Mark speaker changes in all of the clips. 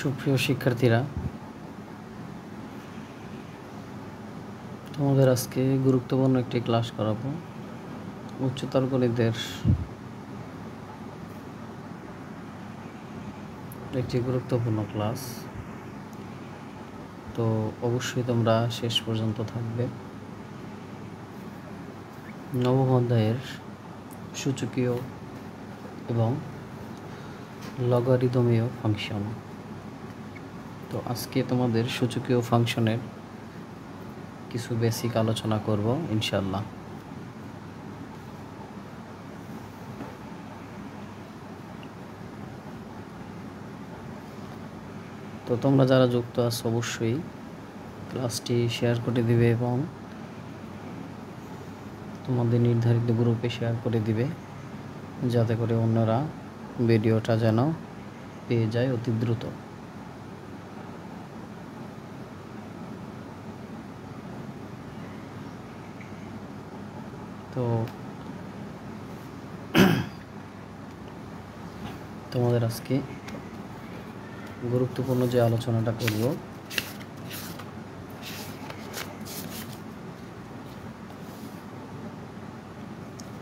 Speaker 1: সুপ্রিয় শিক্ষার্থীরা, তোমাদের আজকে গুরুত্বপূর্ণ একটি ক্লাস করাবো। উচ্চতর গণিতের একটি গুরুত্বপূর্ণ ক্লাস, তো অবশ্যই তোমরা শেষ পর্যন্ত থাকবে। নবম অধ্যায়ের সূচকীয় এবং লগারিদমীয় ফাংশন। তো আজকে তোমাদের সূচকীয় ফাংশনের কিছু বেসিক আলোচনা করব ইনশাআল্লাহ। তো তোমরা যারা যুক্ত আছো অবশ্যই ক্লাসটি শেয়ার করে দিবে এবং তোমাদের নির্ধারিত গ্রুপে শেয়ার করে দিবে, যাতে করে অন্যরা ভিডিওটা যেন পেয়ে যায় অতি দ্রুত। তো তোমাদের আজকে গুরুত্বপূর্ণ যে আলোচনাটা করব,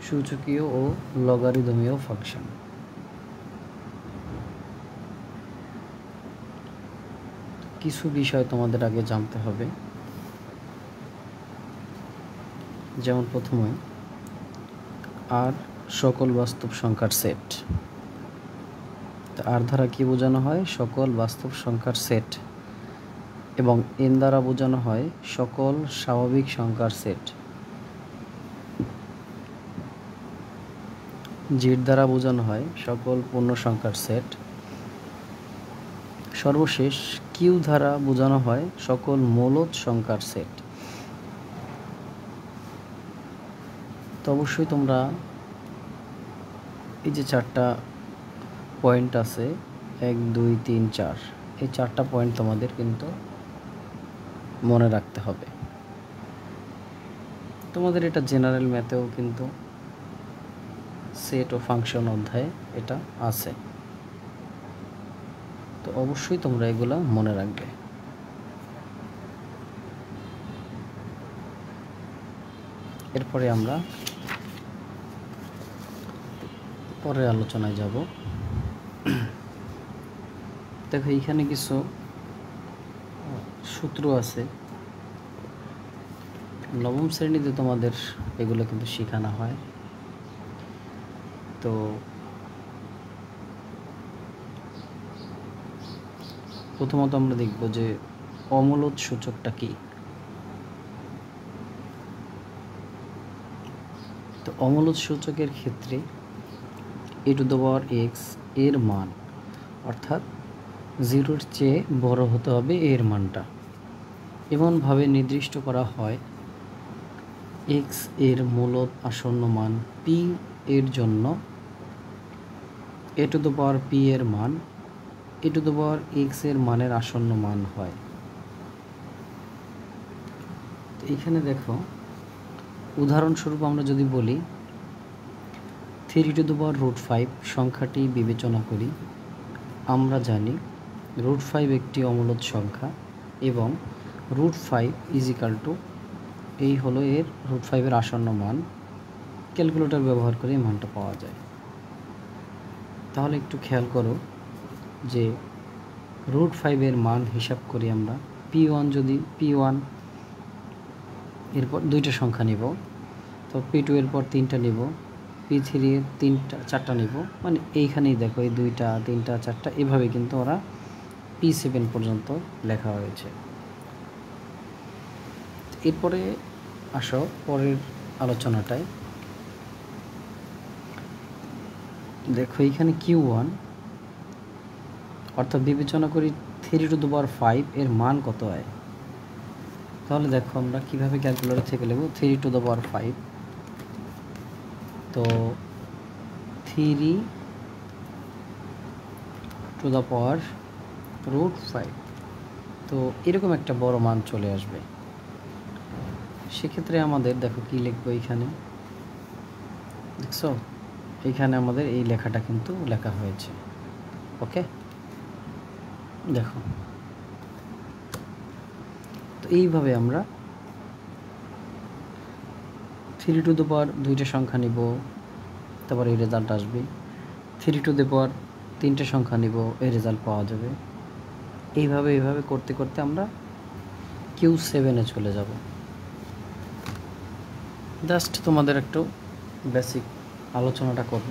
Speaker 1: সূচকীয় ও লগারিদমীয় ফাংশন। কিছু বিষয় তোমাদের আগে জানতে হবে, যেমন প্রথমে আর সকল বাস্তব সংখ্যার সেট। আর দ্বারা কি বোঝানো হয়? সকল বাস্তব সংখ্যার সেট। এবং এন দ্বারা বোঝানো হয় সকল স্বাভাবিক সংখ্যার সেট। জেড দ্বারা বোঝানো হয় সকল পূর্ণ সংখ্যার সেট। সর্বশেষ কিউ দ্বারা বোঝানো হয় সকল মূলদ সংখ্যার সেট। তো অবশ্যই তোমরা এই যে চারটা পয়েন্ট আছে, 1, 2, 3, 4, এই চারটা পয়েন্ট তোমাদের কিন্তু মনে রাখতে হবে। তোমাদের এটা জেনারেল ম্যাথেও কিন্তু সেট ও ফাংশন অধ্যায়ে এটা আছে, তো অবশ্যই তোমরা এগুলা মনে রাখবে। এরপরে আমরা পরের আলোচনায় যাব। দেখো এইখানে কিছু সূত্র আছে, নবম শ্রেণীতে তোমাদের এগুলো কিন্তু শেখানো হয়। তো প্রথমত আমরা দেখব যে অমূলদ সূচকটা কি। তো অমূলদ সূচকের ক্ষেত্রে e⁻x এর মান, অর্থাৎ 0-র চেয়ে বড় হতে হবে এর মানটা, এমনভাবে নির্দিষ্ট করা হয় x এর মূলদ আসন্ন মান p এর জন্য a⁻p এর মান e⁻x এর মানের আসন্ন মান হয়। তো এখানে দেখো, উদাহরণস্বরূপ আমরা যদি বলি 3√5 সংখ্যাটি বিবেচনা করি, আমরা জানি √5 একটি অমূলদ সংখ্যা এবং √5 এই হলো এর √5 এর আসন্ন মান। ক্যালকুলেটর ব্যবহার করে এই মানটা পাওয়া যায়। তাহলে একটু খেয়াল করো যে √5 এর মান হিসাব করি আমরা। p1 যদি p1 এরপর 2টা সংখ্যা নিব, তো p2 এরপর 3টা নিব, p3 এর 4টা নিব, মানে এইখানেই দেখো এই 2টা 3টা 4টা এভাবে কিন্তু ওরা p7 পর্যন্ত লেখা হয়েছে। এরপরে আসো পরের আলোচনাটায়। দেখো এইখানে q1, অর্থাৎ বিবেচনা করি 3/5 এর মান কত হয়। তাহলে দেখো আমরা কিভাবে ক্যালকুলেটর থেকে লিখব 3/5। তো 3/5, তো এরকম একটা বড় মান চলে আসবে। সেক্ষেত্রে আমাদের দেখো কি লিখবো, এইখানে দেখছো এইখানে আমাদের এই লেখাটা কিন্তু লেখা হয়েছে। ওকে, দেখো, তো এইভাবে আমরা 3 টু দ্য পাওয়ার 2টা সংখ্যা নিব, তারপর এই রেজাল্ট আসবে। 3 টু দ্য পাওয়ার 3টে সংখ্যা নিব, এই রেজাল্ট পাওয়া যাবে। এইভাবে করতে করতে আমরা Q7-এ চলে যাব। জাস্ট তোমাদের একটু বেসিক আলোচনাটা করব,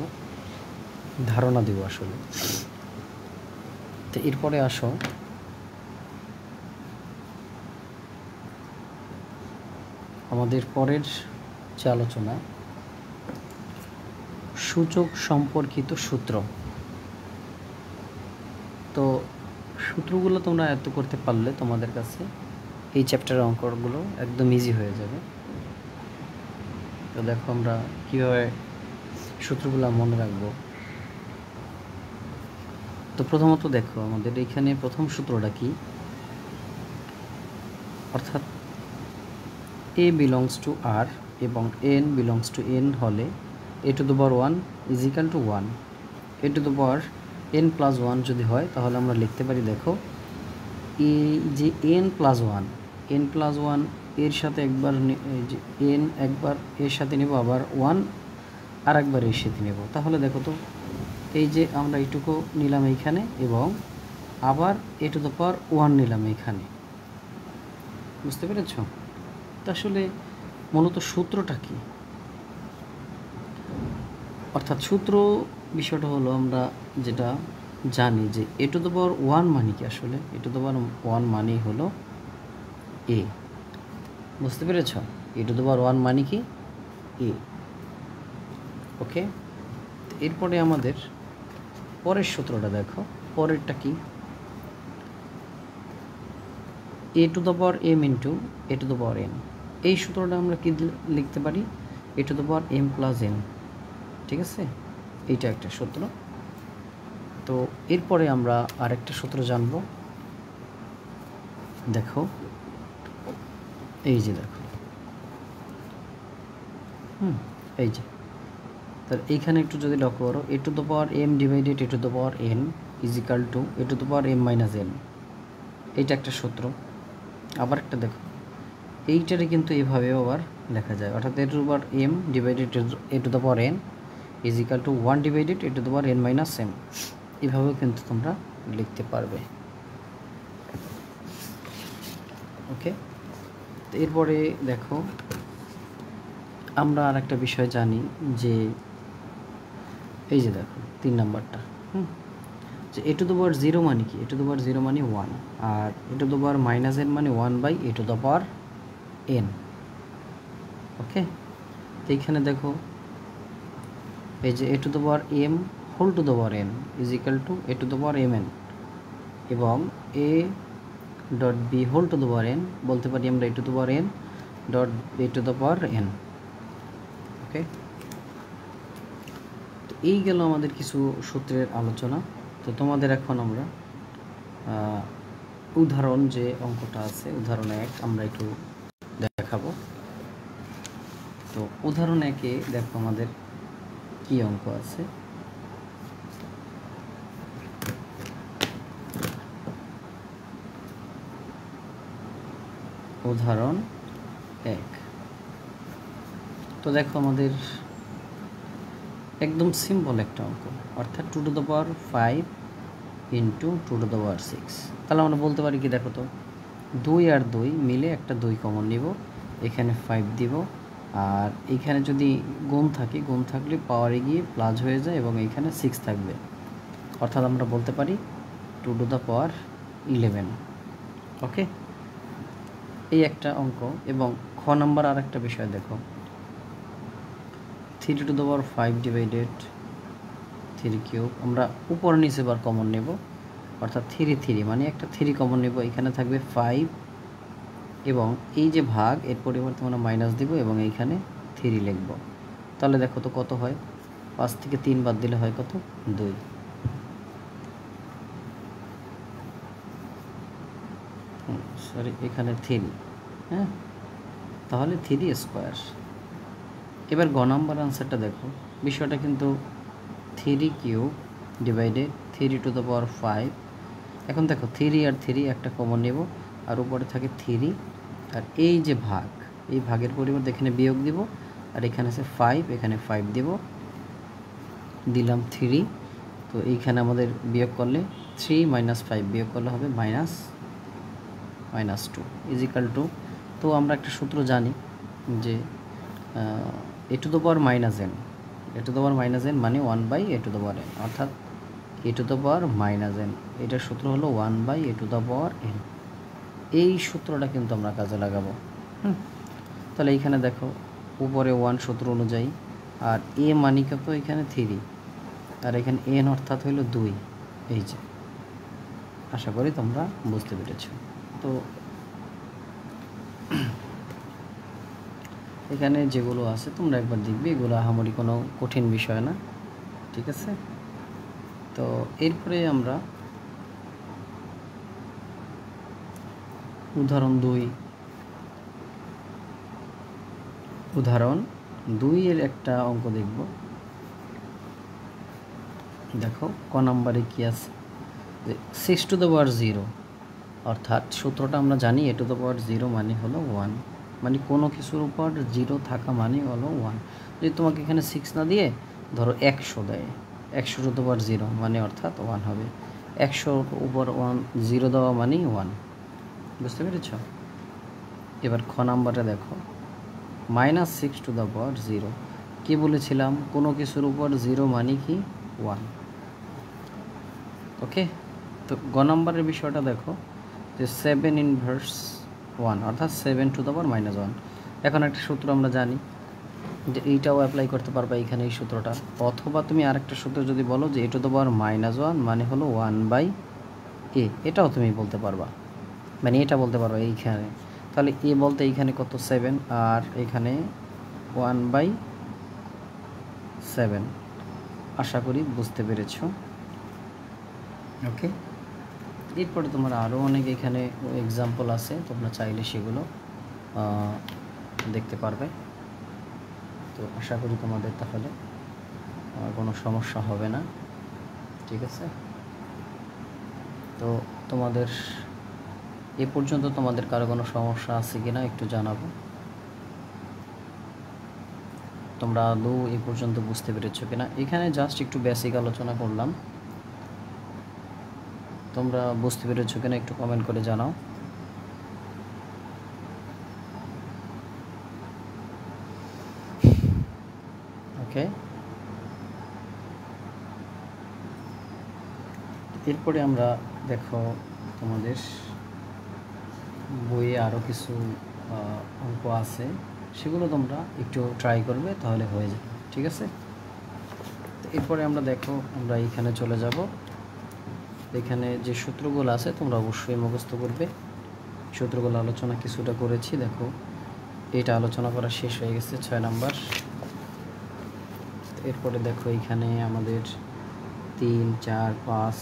Speaker 1: ধারণা দিব আসলে। তো এরপরে আসো আমাদের পরের যে আলোচনা, সূচক সম্পর্কিত সূত্র। তো সূত্রগুলো তোমরা আয়ত্ত করতে পারলে তোমাদের কাছে এই চ্যাপ্টারের অঙ্কগুলো একদম ইজি হয়ে যাবে। তো দেখো আমরা কীভাবে সূত্রগুলো মনে রাখবো। তো প্রথমত দেখো আমাদের এইখানে প্রথম সূত্রটা কি, অর্থাৎ A belongs to R এবং N belongs to N হলে a to the power 1 is equal to 1। a to the power n plus 1 যদি হয় তাহলে আমরা লিখতে পারি, দেখো এই যে n plus 1 এর সাথে একবার যে n একবার এর সাথে নেব, আবার 1 আর একবার এর সাথে নেব। তাহলে দেখো তো এই যে আমরা এইটুকু নিলাম এইখানে এবং আবার a to the power 1 নিলাম এইখানে, বুঝতে পেরেছ? তো আসলে মূলত সূত্রটা কি, অর্থাৎ সূত্র বিষয়টা হলো আমরা যেটা জানি যে a to the power 1 মানে কি, আসলে a to the power 1 মানেই হলো a, বুঝতে পেরেছ? a to the power 1 মানে কি a। ওকে, এরপরে আমাদের পরের সূত্রটা দেখো, পরেরটা কি, a to the power m into a to the power n। এই সূত্রটা আমরা কি লিখতে পারি, a to the power m plus n, ঠিক আছে? এইটা একটা সূত্র। তো এরপরে আমরা আরেকটা সূত্র জানব। দেখো এই যে দেখো, এই যে, তার এইখানে একটু যদি লক্ষ্য করো, a to the power m divided a to the power n is equal to a to the power m minus n, এইটা একটা সূত্র। আবার একটা দেখো, এইটারে কিন্তু এভাবেও আবার লেখা যায়, অর্থাৎ a to the power m divided a to the power n is equal two 1 divided a to the power n minus m, এভাবেও কিন্তু তোমরা লিখতে পারবে। ওকে, তো এরপরে দেখো আমরা আর একটা বিষয় জানি যে এই যে দেখো 3 নাম্বারটা, যে a to the power 0 মানে কি, a to the power 0 মানে 1, আর a to the power minus n মানে 1/a to the power n। Okay, তো এইখানে দেখো এই যে a to the power m whole to the power n is equal to a to the power mn, এবং a dot b whole to the power n বলতে পারি আমরা a to the power n dot a to the power n। Okay, তো এই গেল আমাদের কিছু সূত্রের আলোচনা। তো তোমাদের এখন আমরা উদাহরণ যে অঙ্কটা আছে, উদাহরণ 1 আমরা একটু দেখাবো। তো উদাহরণ 1-এ দেখো আমাদের কি অঙ্ক আছে। উদাহরণ 1, তো দেখো আমাদের একদম সিম্পল একটা অঙ্ক, অর্থাৎ 2 to the power 5 into 2 to the power 6। তাহলে আমরা বলতে পারি কি, দেখো তো 2 আর 2 মিলে একটা 2 কমন নিব, এখানে 5 দিব, আর এখানে যদি গুণ থাকে, গুণ থাকলে পাওয়ারে গিয়ে প্লাস হয়ে যায় এবং এখানে 6 থাকবে, অর্থাৎ আমরা বলতে পারি 2 to the power 11। ওকে, এই একটা অঙ্ক। এবং খ নাম্বার আর একটা বিষয় দেখো, 3 to the power 5 divided 3 cube, আমরা উপর নিচে বার কমন নেব, অর্থাৎ 3 মানে একটা 3 কমন নেব, এখানে থাকবে 5 এবং এই যে ভাগ এর পরিবর্তে আমরা মাইনাস দেব এবং এইখানে 3 লিখব। তাহলে দেখো তো কত হয়, 5 থেকে 3 বাদ দিলে হয় কত, 2। সরি, এখানে 3, হ্যাঁ, তাহলে 3 স্কোয়ার। এবার গ নাম্বার আনসারটা দেখো, বিষয়টা কিন্তু 3 cube divided 3 to the power 5 এখন দেখো 3 আর 3 একটা কমন নেব, আর উপরে থাকে 3, আর এই যে ভাগ, এই ভাগের পরিবর্তে এখানে বিয়োগ দিব, আর এখানে আছে 5, এখানে 5 দিব, দিলাম 3। তো এইখানে আমাদের বিয়োগ করলে 3 - 5 বিয়োগ করলে হবে -2 ইজিক্যাল টু। তো আমরা একটা সূত্র জানি যে a to the power -n, a to the power -n মানে 1/a two the power n, অর্থাৎ a to the power -n, এটার সূত্র হলো 1/a two the power n। এই সূত্রটা কিন্তু আমরা কাজে লাগাবো। তাহলে এইখানে দেখো উপরে 1 সূত্র অনুযায়ী, আর a মানে কত এখানে 3, আর এখানে n অর্থাৎ হইল 2। এই যে, আশা করি তোমরা বুঝতে পেরেছ। তো এখানে যেগুলো আছে তোমরা একবার দেখবে, এগুলো আহামরি কোনো কঠিন বিষয় না, ঠিক আছে। তো এরপরে আমরা উদাহরণ 2 এর একটা অঙ্ক দেখব। দেখো ক নাম্বারে কি আছে, যে 6 টু দ্য পাওয়ার 0, অর্থাৎ সূত্রটা আমরা জানি a টু দ্য পাওয়ার 0 মানে হলো 1, মানে কোনো কিছুর উপর 0 থাকা মানে হলো 1। যদি তোমাকে এখানে 6 না দিয়ে ধরো 100 দেয়, 100 টু দ্য পাওয়ার 0 মানে অর্থাৎ 1 হবে, 100 উপর 0 দেওয়া মানেই 1। বুঝতে পেরেছ? এবার খ নাম্বারে দেখো -6 টু দ্য পাওয়ার 0, কী বলেছিলাম, কোনো কিছুর উপর 0 মানে কি 1। ওকে, তো গ নাম্বারের বিষয়টা দেখো যে 7 ইনভার্স 1, অর্থাৎ 7 টু দ্য পাওয়ার -1। এখন একটা সূত্র আমরা জানি যে এইটাও অ্যাপ্লাই করতে পারবা এখানে এই সূত্রটা, অথবা তুমি আরেকটা সূত্র যদি বলো যে a টু দ্য পাওয়ার -1 মানে হলো 1/a, এটাও তুমি বলতে পারবা, মানে এটা বলতে পারবা এইখানে। তাহলে a বলতে এইখানে কত 7, আর এখানে 1/7। আশা করি বুঝতে পেরেছ। ওকে, এরপরে তোমার আরও অনেক এখানে এক্সাম্পল আছে, তোমরা চাইলে সেগুলো দেখতে পারবে। তো আশা করি তোমাদের তাহলে কোনো সমস্যা হবে না, ঠিক আছে। তো তোমাদের এ পর্যন্ত তোমাদের কারো কোনো সমস্যা আছে কি না একটু জানাবো। তোমরা আদৌ এ পর্যন্ত বুঝতে পেরেছো কিনা, এখানে জাস্ট একটু বেসিক আলোচনা করলাম, তোমরা বুঝতে পেরেছো কিনা একটু কমেন্ট করে জানাও। ওকে, এরপরে আমরা দেখো তোমাদের বইয়ে আরও কিছু অঙ্ক আছে, সেগুলো তোমরা একটু ট্রাই করবে, তাহলে হয়ে যাবে, ঠিক আছে। এরপরে আমরা দেখো আমরা এইখানে চলে যাব, এখানে যে সূত্রগুলো আছে তোমরা অবশ্যই মুখস্থ করবে। সূত্রগুলো আলোচনা কিছুটা করেছি, দেখো এটা আলোচনা করা শেষ হয়ে গেছে 6 নাম্বার। এরপরে দেখো এইখানে আমাদের 3, 4, 5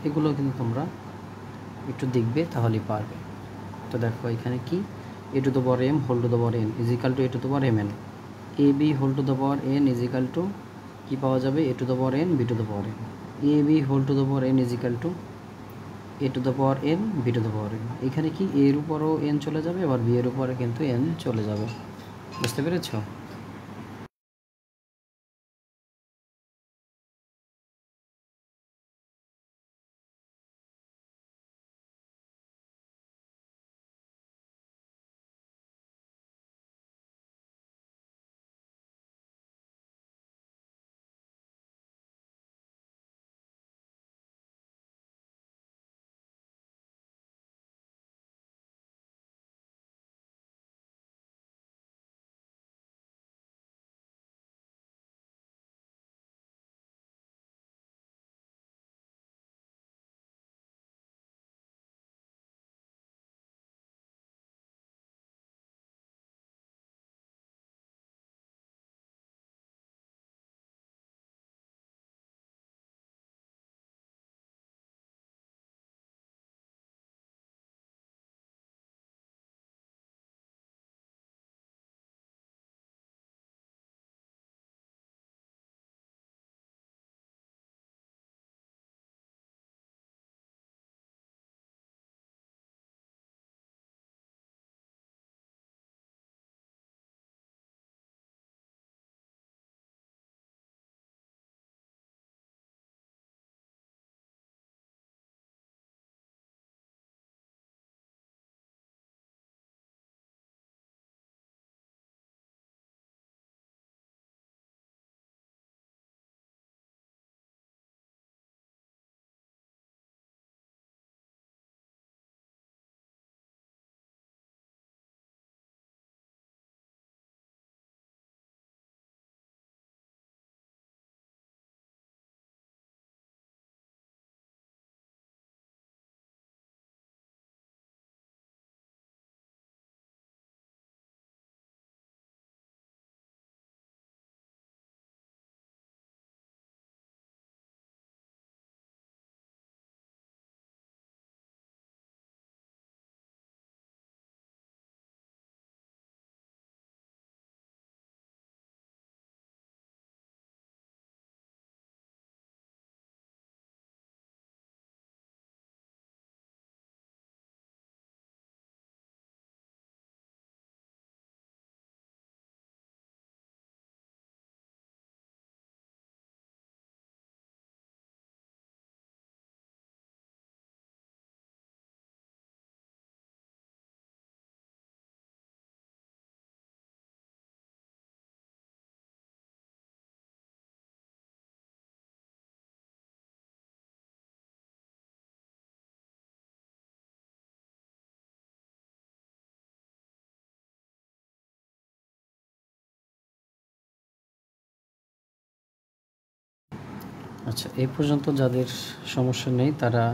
Speaker 1: এগুলো কিন্তু তোমরা একটু দেখবে, তাহলেই পারবে। তো দেখো এখানে কি, a to the power m whole to the power n is equal to a to the power mn, a b whole to the power n is equal to কী পাওয়া যাবে, a to the power n b to the power n, a b whole to the power n is equal to a to the power n b to the power n। এখানে কি a এর উপরও n চলে যাবে, আবার b এর উপরে কিন্তু n চলে যাবে। বুঝতে পেরেছো? আচ্ছা, এই পর্যন্ত যাদের সমস্যা নেই তারা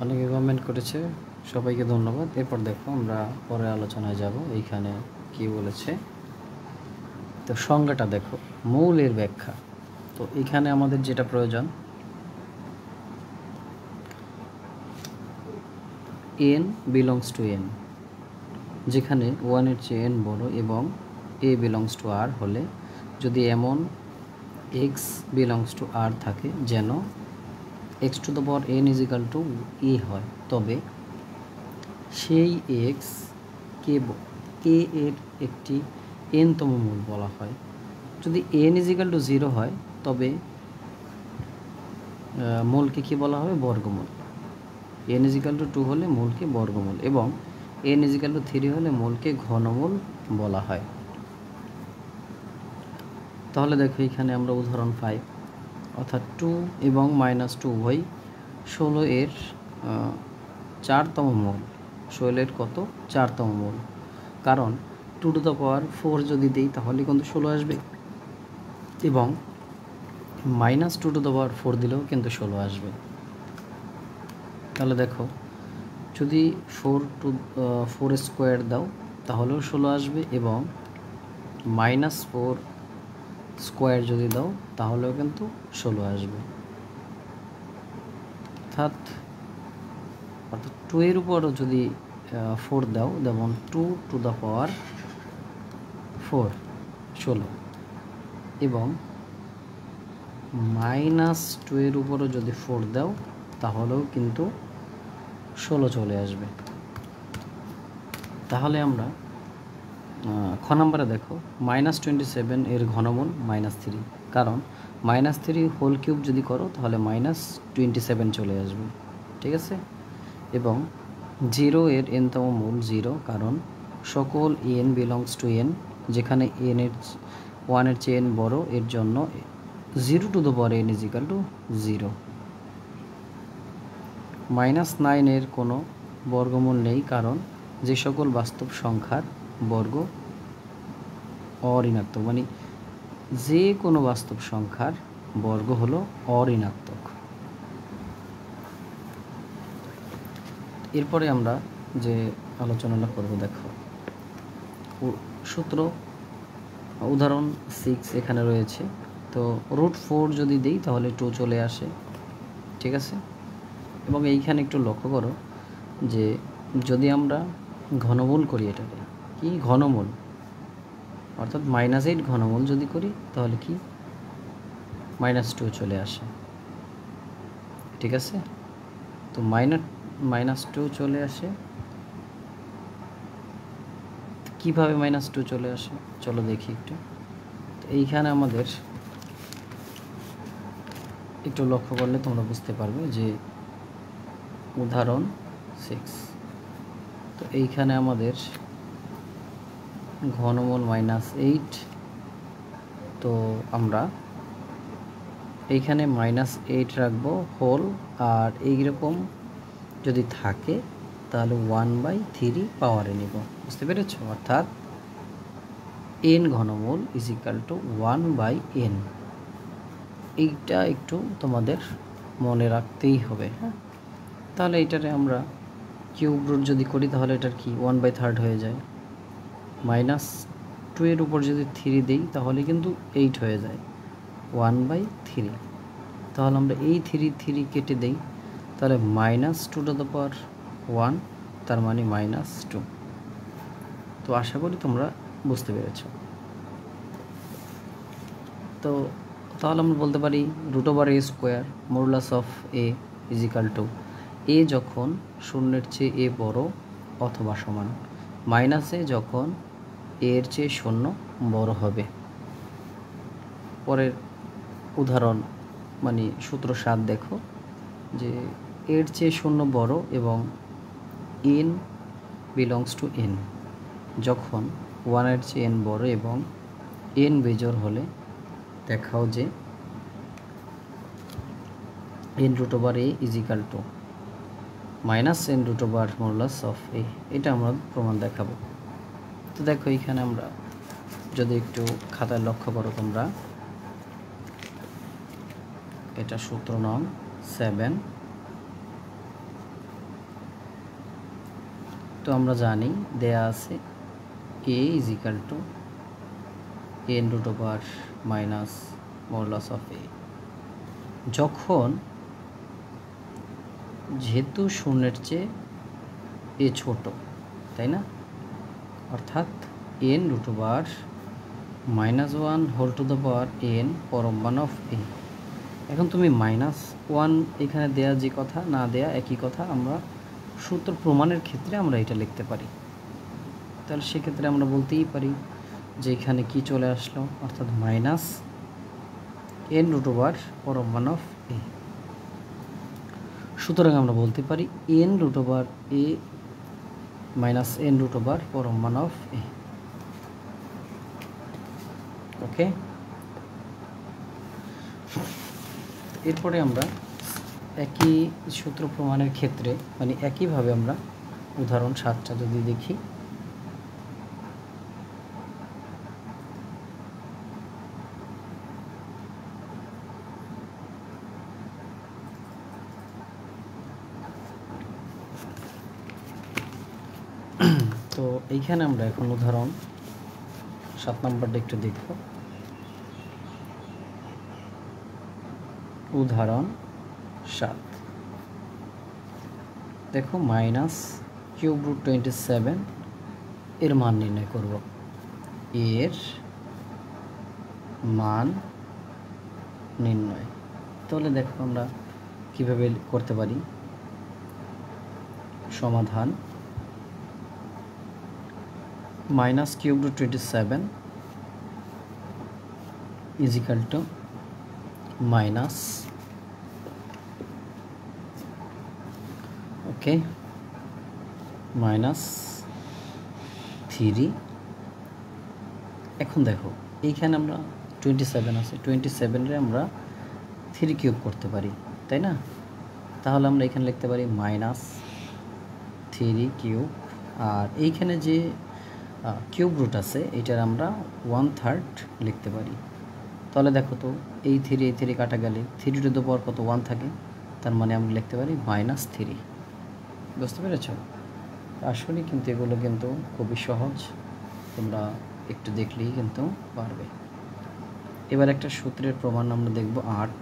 Speaker 1: অনেকে কমেন্ট করেছে, সবাইকে ধন্যবাদ। এরপর দেখো আমরা পরে আলোচনায় যাব। এইখানে কি বলেছে, তো সংজ্ঞাটা দেখো, মৌলের ব্যাখ্যা। তো এখানে আমাদের যেটা প্রয়োজন, n বিলংস টু n, যেখানে 1-এর চেয়ে n বড় এবং a বিলংস টু r হলে যদি এমন x বিলংস টু r থাকে যেন x to the power n is equal to a হয়, তবে সেই x কে a এর একটি n-তম মূল বলা হয়। যদি n ইজিক্যাল টু 0 হয় তবে মূলকে কি বলা হবে? বর্গমূল। n ইজিক্যাল টু 2 হলে মূলকে বর্গমূল এবং n ইজিক্যাল টু 3 হলে মূলকে ঘনমূল বলা হয়। তাহলে দেখো এখানে আমরা উদাহরণ 5, অর্থাৎ 2 এবং -2 উভয় 16 এর 4তম মূল। 16 এর কত? 4তম মূল। কারণ 2 টু দ্য পাওয়ার 4 যদি দিই তাহলে কিন্তু 16 আসবে এবং -2 টু দ্য পাওয়ার 4 দিলেও কিন্তু 16 আসবে। তাহলে দেখো যদি 4 স্কোয়ার দাও তাহলেও 16 আসবে এবং -4 স্কোয়ার যদি দাও তাহলেও কিন্তু 16 আসবে। অর্থাৎ 2 এর উপরও যদি 4 দাও, যেমন 2 টু দ্য পাওয়ার 4 16, এবং -2 এর উপরও যদি 4 দাও তাহলেও কিন্তু 16 চলে আসবে। তাহলে আমরা খ নম্বরে দেখো -27 এর ঘনমূল -3, কারণ -3 হোল কিউব যদি করো তাহলে -27 চলে আসবে, ঠিক আছে। এবং 0 এর n-তম মূল 0, কারণ সকল n বিলংস টু n, যেখানে n 1-এর চেয়ে n বড়, এর জন্য 0 to the power n is equal to 0। -9 এর কোনো বর্গমূল নেই, কারণ যে সকল বাস্তব সংখ্যার বর্গ অঋণাত্মক, মানে যে কোনো বাস্তব সংখ্যার বর্গ হলো অঋণাত্মক। এরপরে আমরা যে আলোচনাটা করব, দেখো সূত্র উদাহরণ 6 এখানে রয়েছে। তো √4 যদি দিই তাহলে 2 চলে আসে, ঠিক আছে। এবং এইখানে একটু লক্ষ্য করো যে যদি আমরা ঘনমূল করি, এটাকে কি ঘনমূল, অর্থাৎ -8 ঘনমূল যদি করি তাহলে কি -2 চলে আসে, ঠিক আছে। তো -2 চলে আসে। কিভাবে -2 চলে আসে চলো দেখি একটু। তো এইখানে আমাদের একটু লক্ষ্য করলে তোমরা বুঝতে পারবে যে উদাহরণ 6, তো এইখানে আমাদের ঘনমূল -8, তো আমরা এইখানে -8 রাখবো হোল, আর এইরকম যদি থাকে তাহলে 1/3 পাওয়ারে নিব, বুঝতে পেরেছ। অর্থাৎ n ঘনমূল ইজিক্যাল টু 1/n, এইটা একটু তোমাদের মনে রাখতেই হবে, হ্যাঁ। তাহলে এটারে আমরা কিউব রুট যদি করি তাহলে এটার কি 1/3 হয়ে যায়। -2 এর উপর যদি 3 দিই তাহলে কিন্তু 8 হয়ে যায়, 1/3। তাহলে আমরা এই 3 কেটে দেই, তাহলে -2 টু দ্য পাওয়ার 1, তার মানে -2। তো আশা করি তোমরা বুঝতে পেরেছ। তো তাহলে আমরা বলতে পারি √a² modulus of a is equal to a যখন 0-এর চেয়ে a বড় অথবা সমান, -a যখন a এর চেয়ে 0 বড় হবে। পরের উদাহরণ মানে সূত্র 7 দেখো, যে এর চেয়ে 0 বড় এবং n বিলংস টু n, যখন 1-এর চেয়ে n বড় এবং n বেজোড় হলে দেখাও যে n√a is equal to -n√, modulus of a। এটা আমরা প্রমাণ দেখাবো। তো দেখো এইখানে আমরা যদি একটু খাতায় লক্ষ্য করো তোমরা, এটা সূত্র নং 7। তো আমরা জানি দেয়া আছে a is equal to n root over minus modulus of a। যখন যেহেতু শূন্যের চেয়ে এ ছোট, তাই না, অর্থাৎ n root over -1 whole to the power n পরম মান অফ a। এখন তুমি -1 এখানে দেয়া যে কথা না দেয়া একই কথা, আমরা সূত্র প্রমাণের ক্ষেত্রে আমরা এটা লিখতে পারি। তাহলে সেক্ষেত্রে আমরা বলতেই পারি যে এখানে কি চলে আসলো, অর্থাৎ -n রুট ওভার পরম মান অফ a। সুতরাং আমরা বলতে পারি n root over a minus n root over পরম মান অফ a। ওকে, এরপরে আমরা একই সূত্র প্রমাণের ক্ষেত্রে মানে একইভাবে আমরা উদাহরণ 7টা যদি দেখি, তো এইখানে আমরা এখন উদাহরণ 7 নম্বরটা একটু দেখব। উদাহরণ 7 দেখো, -³ এর মান নির্ণয় করব। এর মান নির্ণয়, তাহলে দেখো আমরা কিভাবে করতে পারি। সমাধান -³ ইজ ইকাল টু মাইনাস, ওকে, -3। এখন দেখো এইখানে আমরা 27 আছে, 27-রে আমরা 3 কিউব করতে পারি, তাই না? তাহলে আমরা এখানে লিখতে পারি -3 কিউব, আর এইখানে যে কিউব রুট আছে এটার আমরা 1/3 লিখতে পারি। তাহলে দেখো তো এই 3 কাটা গেলে 3 টু দ্য পাওয়ার কত 1 থাকে, তার মানে আমরা লিখতে পারি -3। বুঝতে পেরেছ? আসলে কিন্তু এগুলো কিন্তু খুবই সহজ, তোমরা একটু দেখলেই কিন্তু পারবে। এবার একটা সূত্রের প্রমাণ আমরা দেখব 8।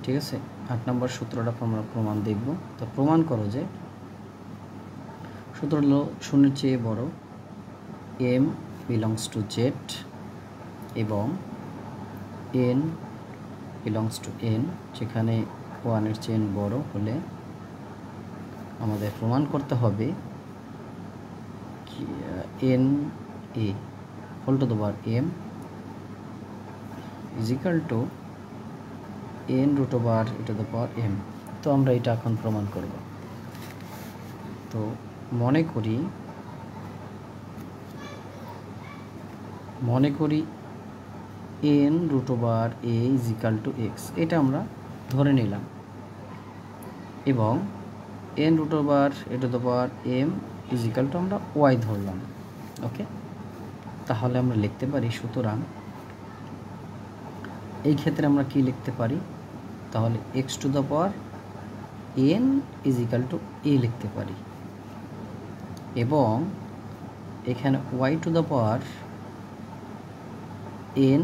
Speaker 1: ঠিক আছে, 8 নম্বর সূত্রটা আমরা প্রমাণ দেখব। তো প্রমাণ করো যে সূত্র হলো শূন্যের চেয়ে বড় m বিলংস টু z এবং n বিলংস টু n, যেখানে 1-এর চেয়ে বড় হলে আমাদের প্রমাণ করতে হবে n a whole to the power m is equal to n root over e to the power m। তো আমরা এটা এখন প্রমাণ করব। তো মনে করি n root over a is equal to x, এটা আমরা ধরে নিলাম, এবং n root over e to the power m is equal to আমরা y ধরলাম। ওকে, তাহলে আমরা লিখতে পারি, সুতরাং এই ক্ষেত্রে আমরা কি লিখতে পারি, তাহলে x to the power n is equal to a লিখতে পারি, এবং এখানে y to the power n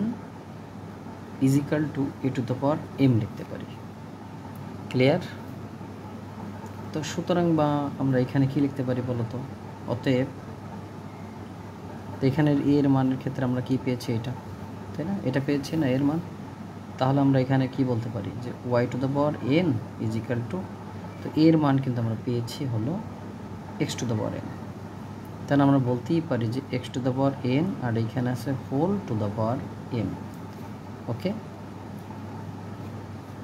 Speaker 1: is equal to a to the power m লিখতে পারি। ক্লিয়ার? তো সুতরাং বা আমরা এখানে কি লিখতে পারি বলো তো? অতএব এখানের এর মানের ক্ষেত্রে আমরা কি পেয়েছি, এটা, তাই না? এটা পেয়েছি না এর মান। তাহলে আমরা এখানে কি বলতে পারি যে y to the power n is equal to, তো এর মান কিন্তু আমরা পেয়েছি হলো x to the power n। তাহলে আমরা বলতেই পারি যে x to the power n আর এইখানে আছে whole to the power m। Okay,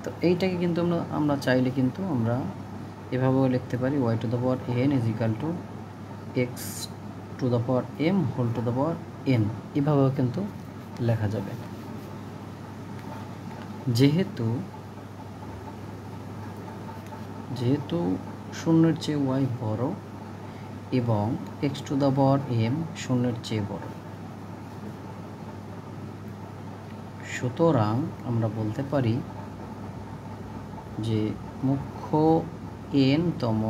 Speaker 1: তো এইটাকে কিন্তু আমরা চাইলে কিন্তু আমরা এভাবেও লিখতে পারি y to the power n is equal to x to the power m whole to the power n, এভাবেও কিন্তু লেখা যাবে। যেহেতু শূন্যের চেয়ে y বড় এবং x to the power m শূন্যের চেয়ে বড়, সুতরাং আমরা বলতে পারি যে মুখ্য n-তম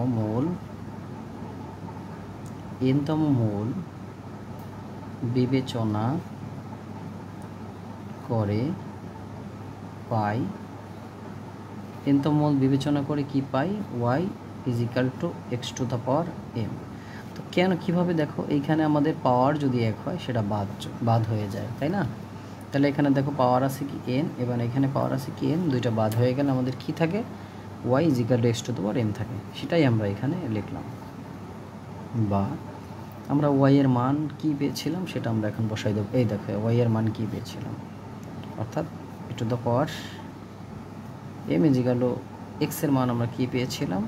Speaker 1: মূল বিবেচনা করে পাই n-তম মূল বিবেচনা করে কি পাই y = x⁴m। তো কেন কিভাবে দেখো, এইখানে আমাদের পাওয়ার যদি এক হয় সেটা বাদ হয়ে যায়, তাই না? তাহলে এখানে দেখো পাওয়ার আছে কি n, এবং এখানে পাওয়ার আছে কি n, দুইটা বাদ হয়ে গেলে আমাদের কি থাকে y = x⁴m থাকে। সেটাই আমরা এখানে লিখলাম। বা আমরা y এর মান কি পেয়েছিলাম সেটা আমরা এখন বসাই দেব। এই দেখো y এর মান কি পেয়েছিলাম, অর্থাৎ m = x এর মান আমরা কি পেয়েছিলাম,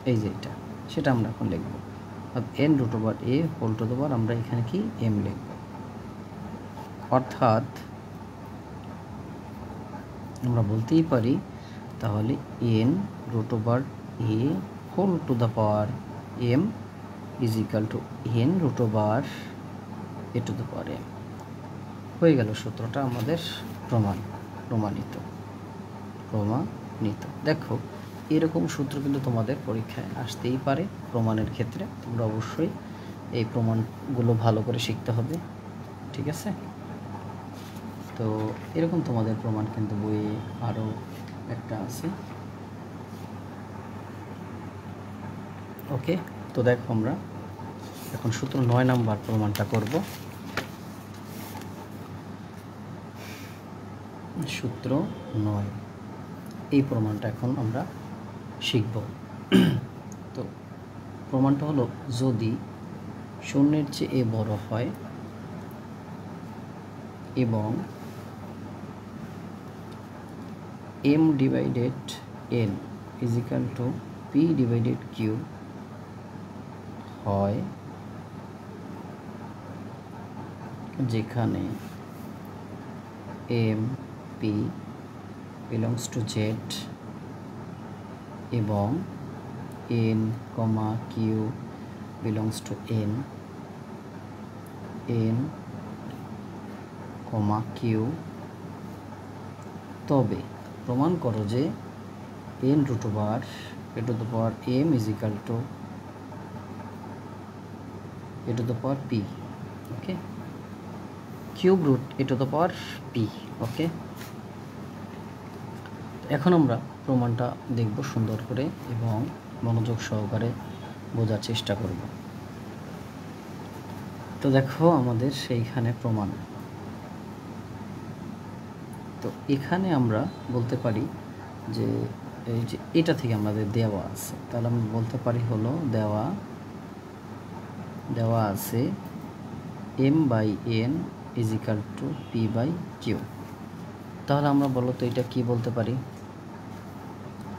Speaker 1: এই যে এটা, সেটা আমরা এখন লিখব। n√a আমরা এখানে কি m লিখব। অর্থাৎ আমরা বলতেই পারি তাহলে n√a⁴m = n√a⁴m হয়ে গেল। সূত্রটা আমাদের প্রমাণিত। দেখো এরকম সূত্র কিন্তু তোমাদের পরীক্ষায় আসতেই পারে। প্রমাণের ক্ষেত্রে তোমরা অবশ্যই এই প্রমাণগুলো ভালো করে শিখতে হবে, ঠিক আছে? তো এরকম তোমাদের প্রমাণ কিন্তু বইয়ে আরও একটা আছে। ওকে, তো দেখো আমরা এখন সূত্র 9 নাম্বার প্রমাণটা করব। সূত্র 9, এই প্রমাণটা এখন আমরা শিখব। তো প্রমাণটা হলো, যদি 0-এর চেয়ে বড় হয় এবং m/n = p/q হয়, যেখানে m p belongs to z এবং n, q belongs to n, q, তবে প্রমাণ করো যে n√a⁴m = a⁴p। ওকে, √a⁴p। ওকে, এখন আমরা প্রমাণটা দেখব সুন্দর করে এবং মনোযোগ সহকারে বোঝার চেষ্টা করব। তো দেখো আমাদের সেইখানে প্রমাণ। তো এখানে আমরা বলতে পারি যে এই যে এটা থেকে আমাদের দেওয়া আছে, তাহলে আমরা বলতে পারি হলো দেওয়া আছে m/n = p/q। তাহলে আমরা বলো তো এটা কি বলতে পারি?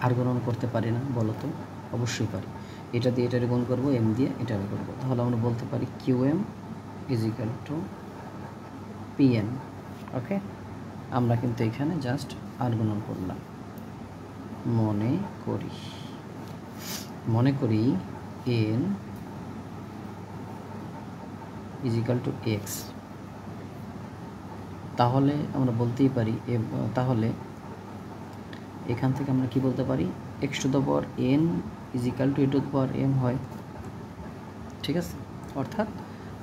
Speaker 1: আর গুণন করতে পারি না? বলো তো। অবশ্যই পারি। এটা দিয়ে এটার গুণ করব, m দিয়ে এটার করব, তাহলে আমরা বলতে পারি qm = pn। ওকে, আমরা কিন্তু এখানে জাস্ট আর গুণন করলাম। মনে করি n = x, তাহলে আমরা বলতেই পারি, তাহলে এখান থেকে আমরা কি বলতে পারি, x⁴n = a⁴m হয়, ঠিক আছে? অর্থাৎ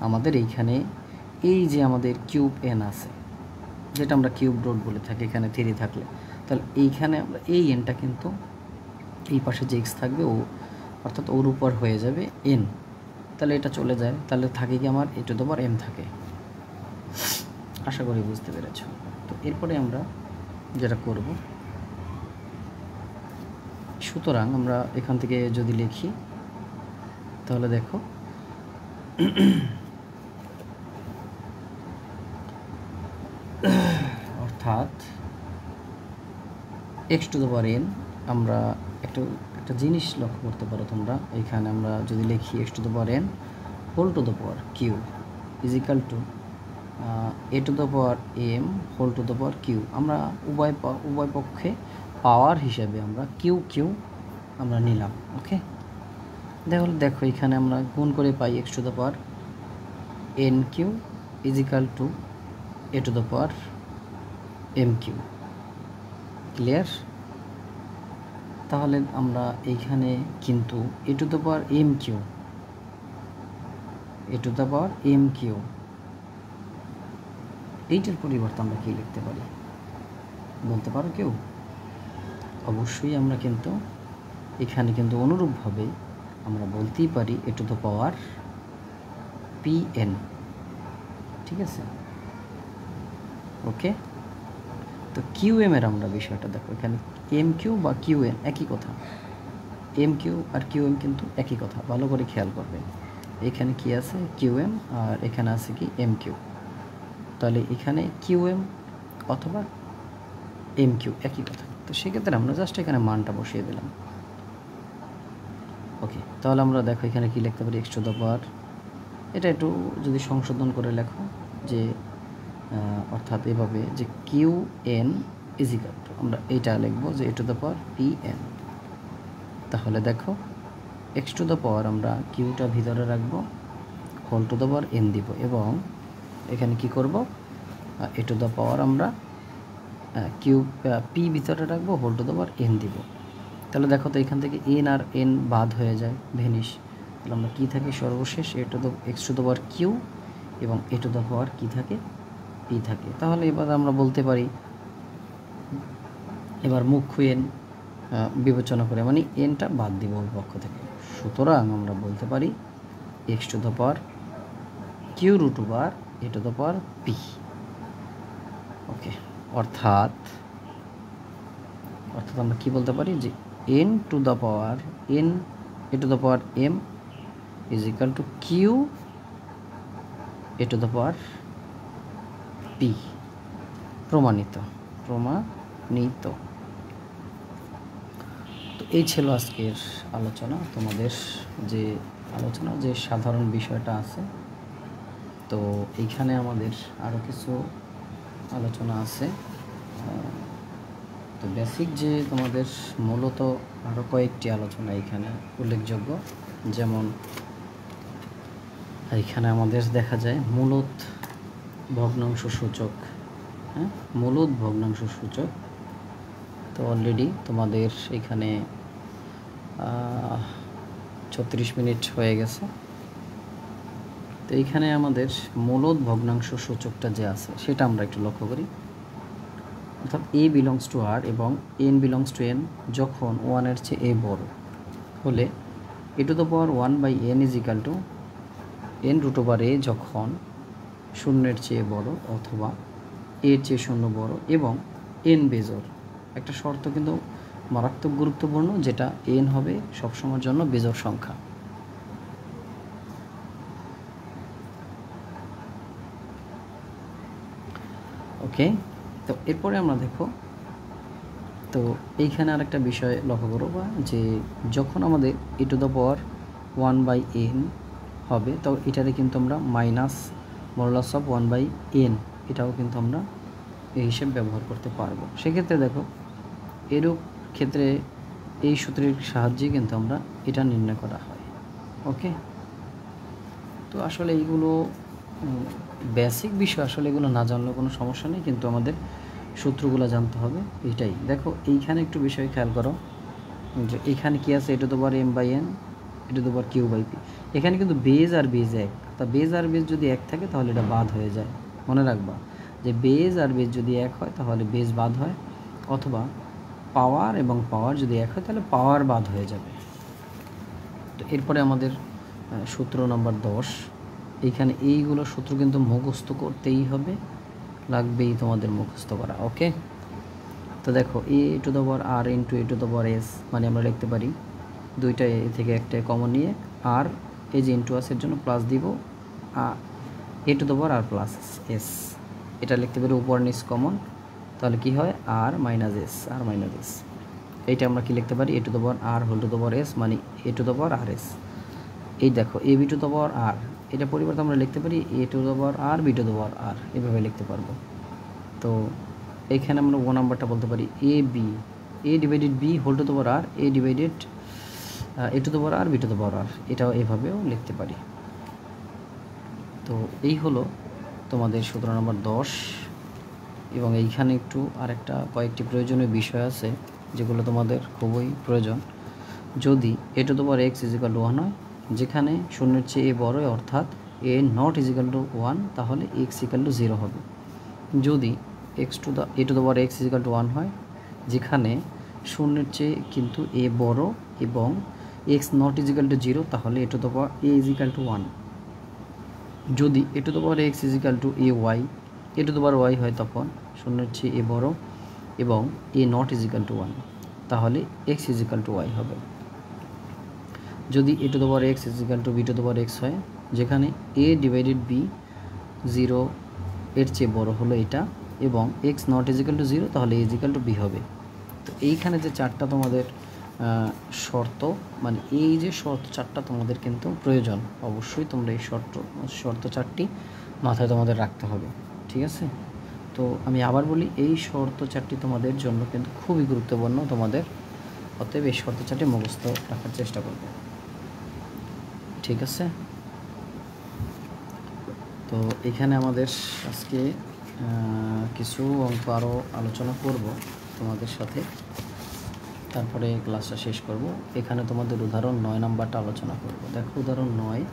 Speaker 1: আমাদের এইখানে এই যে আমাদের কিউব n আছে, যেটা আমরা কিউব রুট বলে থাকি এখানে 3 থাকলে, তাহলে এইখানে আমরা এই nটা কিন্তু এই পাশে যে x থাকবে অর্থাৎ ওর উপর হয়ে যাবে n, তাহলে এটা চলে যায়, তাহলে থাকে কি আমার a⁴m থাকে। আশা করি বুঝতে পেরেছ। তো এরপরে আমরা যেটা করব, সুতরাং আমরা এখান থেকে যদি লিখি তাহলে দেখো অর্থাৎ x⁴n, আমরা একটা জিনিস লক্ষ্য করতে পারো তোমরা, এখানে আমরা যদি লিখি x⁴n q a⁴m/q, আমরা উভয় পক্ষে পাওয়ার হিসাবে আমরা কিউ আমরা নিলাম। ওকে, দেখো এখানে আমরা গুণ করে পাই x⁴n q = M Q. Clear? তাহলে আমরা এইখানে কিন্তু A to the power M Q, A to the power M Q, এইটার পরিবর্তে আমরা কী লিখতে পারি বলতে পারো কেউ? অবশ্যই আমরা কিন্তু এখানে কিন্তু অনুরূপভাবে আমরা বলতেই পারি A to the power P N. ঠিক আছে, ওকে। তো কিউ এম এর আমরা বিষয়টা দেখো, এখানে এম কিউ বা কিউ এন একই কথা, M Q R Q M কিন্তু একই কথা, ভালো করে খেয়াল করবে। এখানে কি আছে কিউ এম আর এখানে আছে কি এম কিউ, তাহলে এখানে কিউ এম অথবা এম কিউ একই কথা। তো সেক্ষেত্রে আমরা জাস্ট এখানে মানটা বসিয়ে দিলাম। ওকে, তাহলে আমরা দেখো এখানে কি লিখতে পারি এক্স টু দ্য পাওয়ার, এটা একটু যদি সংশোধন করে লেখো যে অর্থাৎ এভাবে যে Q N is equal to, আমরা এইটা লিখবো যে A to the power P N. তাহলে দেখো এক্স টু দ্য পাওয়ার আমরা কিউটা ভিতরে রাখবো, whole to the power n দিব, এবং এখানে কি করব এ টু দ্য পাওয়ার আমরা কিউ পি ভিতরে রাখবো, whole to the power n দিব। তাহলে দেখো তো এখান থেকে এন আর এন বাদ হয়ে যায়, ভেনিশ। তাহলে আমরা কী থাকে সর্বশেষ A to the X to the power Q এবং এ টু দ্য পাওয়ার কী থাকে পি থাকে। তাহলে এবার আমরা বলতে পারি, এবার মুখ্য এন বিবেচনা করে মানে এনটা বাদ দিব ওই পক্ষ থেকে, সুতরাং আমরা বলতে পারি X to the power Q root over A to the power P. Okay, অর্থাৎ আমরা কি বলতে পারি যে N to the power N A to the power M is equal to Q A to the power P. প্রমাণিত। তো এই ছিল আজকের আলোচনা, তোমাদের যে আলোচনা যে সাধারণ বিষয়টা আছে। তো এইখানে আমাদের আরও কিছু আলোচনা আছে। তো বেসিক যে তোমাদের মূলত আরও কয়েকটি আলোচনা এখানে উল্লেখযোগ্য, যেমন এখানে আমাদের দেখা যায় মূলত ভগ্নাংশ সূচক, হ্যাঁ, মূলত ভগ্নাংশ সূচক। তো অলরেডি তোমাদের এখানে 36 মিনিট হয়ে গেছে। তো এইখানে আমাদের মূলত ভগ্নাংশ সূচকটা যে আছে সেটা আমরা একটু লক্ষ্য করি। অর্থাৎ এ বিলংস টু আর এবং এন বিলংস টু এন যখন ওয়ানের চেয়ে এ বড় হলে A to the power 1/n is equal to N root over A যখন শূন্যের চেয়ে বড় অথবা এর চেয়ে শূন্য বড় এবং এন বেজোড়। একটা শর্ত কিন্তু মারাত্মক গুরুত্বপূর্ণ, যেটা এন হবে সবসময়ের জন্য বেজোড় সংখ্যা। ওকে, তো এরপরে আমরা দেখো, তো এইখানে আরেকটা বিষয় লক্ষ্য করবো যে যখন আমাদের এ টু দ্য পাওয়ার 1/n হবে, তো এটারে কিন্তু আমরা মাইনাস মডুলাস অফ 1/n এটাও কিন্তু আমরা এই হিসেবে ব্যবহার করতে পারবো। সেক্ষেত্রে দেখো এরূপ ক্ষেত্রে এই সূত্রের সাহায্যে কিন্তু আমরা এটা নির্ণয় করা হয়। ওকে, তো আসলে এইগুলো বেসিক বিষয়, আসলে এগুলো না জানলেও কোনো সমস্যা নেই, কিন্তু আমাদের সূত্রগুলো জানতে হবে, এইটাই। দেখো এইখানে একটু বিষয় খেয়াল করো যে এখানে কি আছে A to the power m/n A to the power q/p। এখানে কিন্তু বেজ আর বেজ এক, তা বেজ আর বেজ যদি এক থাকে তাহলে এটা বাদ হয়ে যায়। মনে রাখবা যে বেজ আর বেজ যদি এক হয় তাহলে বেজ বাদ হয়, অথবা পাওয়ার এবং পাওয়ার যদি এক হয় তাহলে পাওয়ার বাদ হয়ে যাবে। তো এরপরে আমাদের সূত্র নম্বর 10। এইখানে এইগুলো সূত্র কিন্তু মুখস্থ করতেই হবে, লাগবেই তোমাদের মুখস্থ করা। ওকে, তো দেখো A to the power R into A to the power S, মানে আমরা লিখতে পারি দুইটা এ থেকে একটা কমন নিয়ে আর এই যে ইন্টু আসের জন্য প্লাস দিব A to the power R plus S, এটা লিখতে পারি উপর নিচ কমন, তাহলে কি হয় R minus S, R minus S. এইটা আমরা কি লিখতে পারি A to the power R whole to the power S, মানে A to the power R S. এই দেখো A B to the power R, এটা পরিবর্তে আমরা লিখতে পারি A to the power R B to the power আর, এভাবে লিখতে পারবো। তো এইখানে আমরা ও নাম্বারটা বলতে পারি A B, A divided B whole to the power R, A divided A to the power R B to the power R, এটাও এভাবেও লিখতে পারি। তো এই হলো তোমাদের সূত্র নম্বর 10। এবং এইখানে একটু আরেকটা কয়েকটি প্রয়োজনীয় বিষয় আছে যেগুলো তোমাদের খুবই প্রয়োজন। যদি a to the power x is equal to 1 হয়, যেখানে শূন্যের চেয়ে a বড় অর্থাৎ a নট ইজিক্যাল টু 1, তাহলে x ইকাল টু 0 হবে। যদি a to the power x is equal to 1 হয়, যেখানে শূন্যের চেয়ে কিন্তু a বড় এবং x নট ইজিক্যাল টু 0, তাহলে a to the power a is equal to 1। যদি a to the power x is equal to a to the power y হয়, তখন শূন্যের চেয়ে a বড় এবং a নট ইজিক্যাল টু 1, তাহলে x ইজিক্যাল টু y হবে। যদি a to the power x is equal to b to the power x হয়, যেখানে a ডিভাইডেড b 0 এর চেয়ে বড় হলো এটা এবং x নট ইজিক্যাল টু 0, তাহলে a ইজিক্যাল টু b হবে। তো এইখানে যে চারটা তোমাদের শর্ত, মানে এই যে শর্ত চারটা তোমাদের কিন্তু প্রয়োজন, অবশ্যই তোমরা এই শর্ত চারটি মাথায় তোমাদের রাখতে হবে, ঠিক আছে? তো আমি আবার বলি, এই শর্ত চারটি তোমাদের জন্য কিন্তু খুবই গুরুত্বপূর্ণ তোমাদের, অতএব এই শর্ত চারটি মুখস্থ রাখার চেষ্টা করবে, ঠিক আছে? তো এখানে আমাদের আজকে কিছু অঙ্ক আরও আলোচনা করব তোমাদের সাথে, তারপরে ক্লাসটা শেষ করব। এখানে তোমাদের উদাহরণ 9 নাম্বারটা আলোচনা করব। দেখো উদাহরণ 9,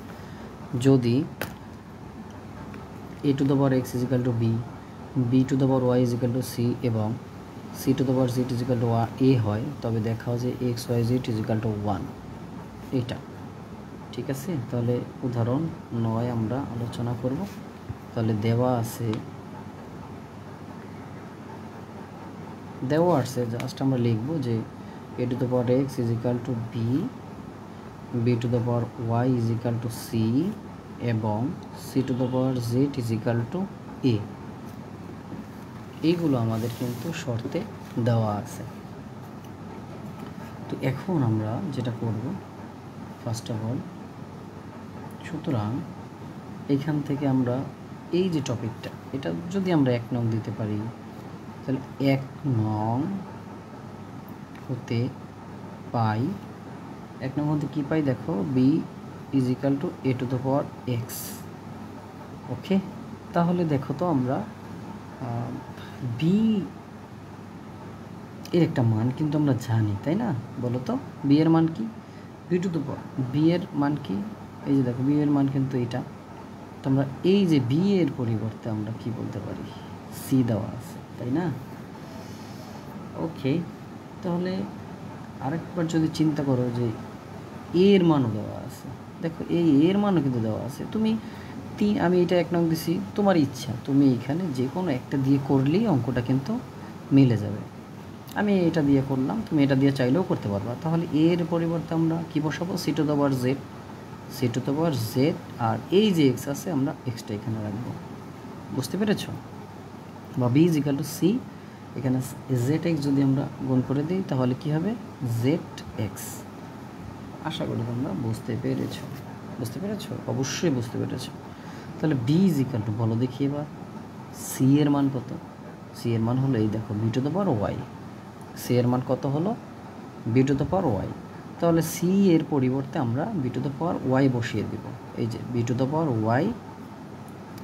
Speaker 1: যদি a to the power x is equal to b, b to the power y is equal to c এবং c to the power z is equal to a হয়, তবে দেখাও যে x y z is equal to 1, এটা ঠিক আছে? তাহলে উদাহরণ 9 আমরা আলোচনা করব। তাহলে দেওয়া আছে জাস্ট আমরা লিখব যে a to the power x is equal to b, b to the power y is equal to c এবং c to the power z is equal to a, এইগুলো আমাদের কিন্তু শর্তে দেওয়া আছে। তো এখন আমরা যেটা করব, ফার্স্ট অফ অল, সুতরাং এইখান থেকে আমরা এই যে টপিকটা, এটা যদি আমরা 1 নং দিতে পারি, তাহলে 1 নং হতে পাই, 1 নং হতে কী পাই? দেখো b is equal to a to the power x, okay? তাহলে দেখো তো আমরা b এর একটা মান কিন্তু আমরা জানি, তাই না? বলো তো b এর মান কি? b to the power b এর মান কি? এই যে দেখো b এর মান কিন্তু এটা। তো আমরা এই যে b এর পরিবর্তে আমরা কি বলতে পারি? c দেওয়া আছে, তাই না? ওকে, তাহলে আরেকবার যদি চিন্তা করো যে এর মানও দেওয়া আছে, দেখো এই এর মানও কিন্তু দেওয়া আছে। তুমি আমি এটা 1 নং দিছি, তোমার ইচ্ছা, তুমি এখানে যে কোনো একটা দিয়ে করলেই অঙ্কটা কিন্তু মিলে যাবে। আমি এটা দিয়ে করলাম, তুমি এটা দিয়ে চাইলেও করতে পারবা। তাহলে এর পরিবর্তে আমরা কি বসাবো? c to the power z, আর এই যে x আছে আমরা xটা এখানে রাখবো, বুঝতে পেরেছো? বা b ইজিক্যাল টু c, এখানে zx যদি আমরা গুণ করে দিই তাহলে কি হবে? zx। আশা করি তোমরা বুঝতে পেরেছো, অবশ্যই বুঝতে পেরেছো। তাহলে b ইজিক্যাল টু, বলো দেখি এবার, c এর মান কত? c এর মান হলো এই দেখো b to the power y, c এর মান কত হলো? b to the power y। তাহলে c এর পরিবর্তে আমরা b to the power y বসিয়ে দিব, এই যে b to the power y,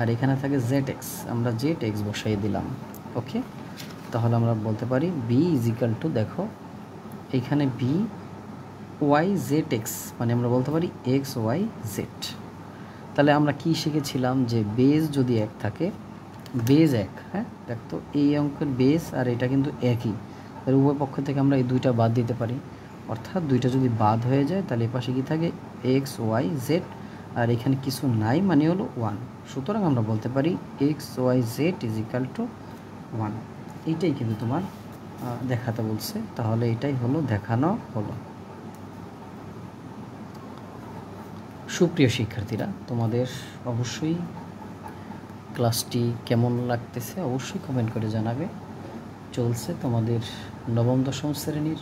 Speaker 1: আর এখানে থাকে zx, আমরা zx বসাই দিলাম, ওকে? তাহলে আমরা বলতে পারি b ইজিক্যাল টু, দেখো এখানে b y zx, মানে আমরা বলতে পারি x y z। তাহলে আমরা কি শিখেছিলাম? যে বেজ যদি 1 থাকে, বেজ 1, হ্যাঁ দেখো এই অঙ্কের বেজ আর এটা কিন্তু একই, তাহলে উভয় পক্ষ থেকে আমরা এই দুইটা বাদ দিতে পারি, অর্থাৎ দুইটা যদি বাদ হয়ে যায় তাহলে এপাশে কি থাকে? x y z, আর এখানে কিছু নাই মানে হলো 1, সুতরাং আমরা বলতে পারি x y z is equal to 1। এইটাই কিন্তু তোমার দেখাতে বলছে, তাহলে এটাই হলো দেখানো হলো। সুপ্রিয় শিক্ষার্থীরা, তোমাদের অবশ্যই ক্লাসটি কেমন লাগতেছে অবশ্যই কমেন্ট করে জানাবে। চলছে তোমাদের নবম দশম শ্রেণীর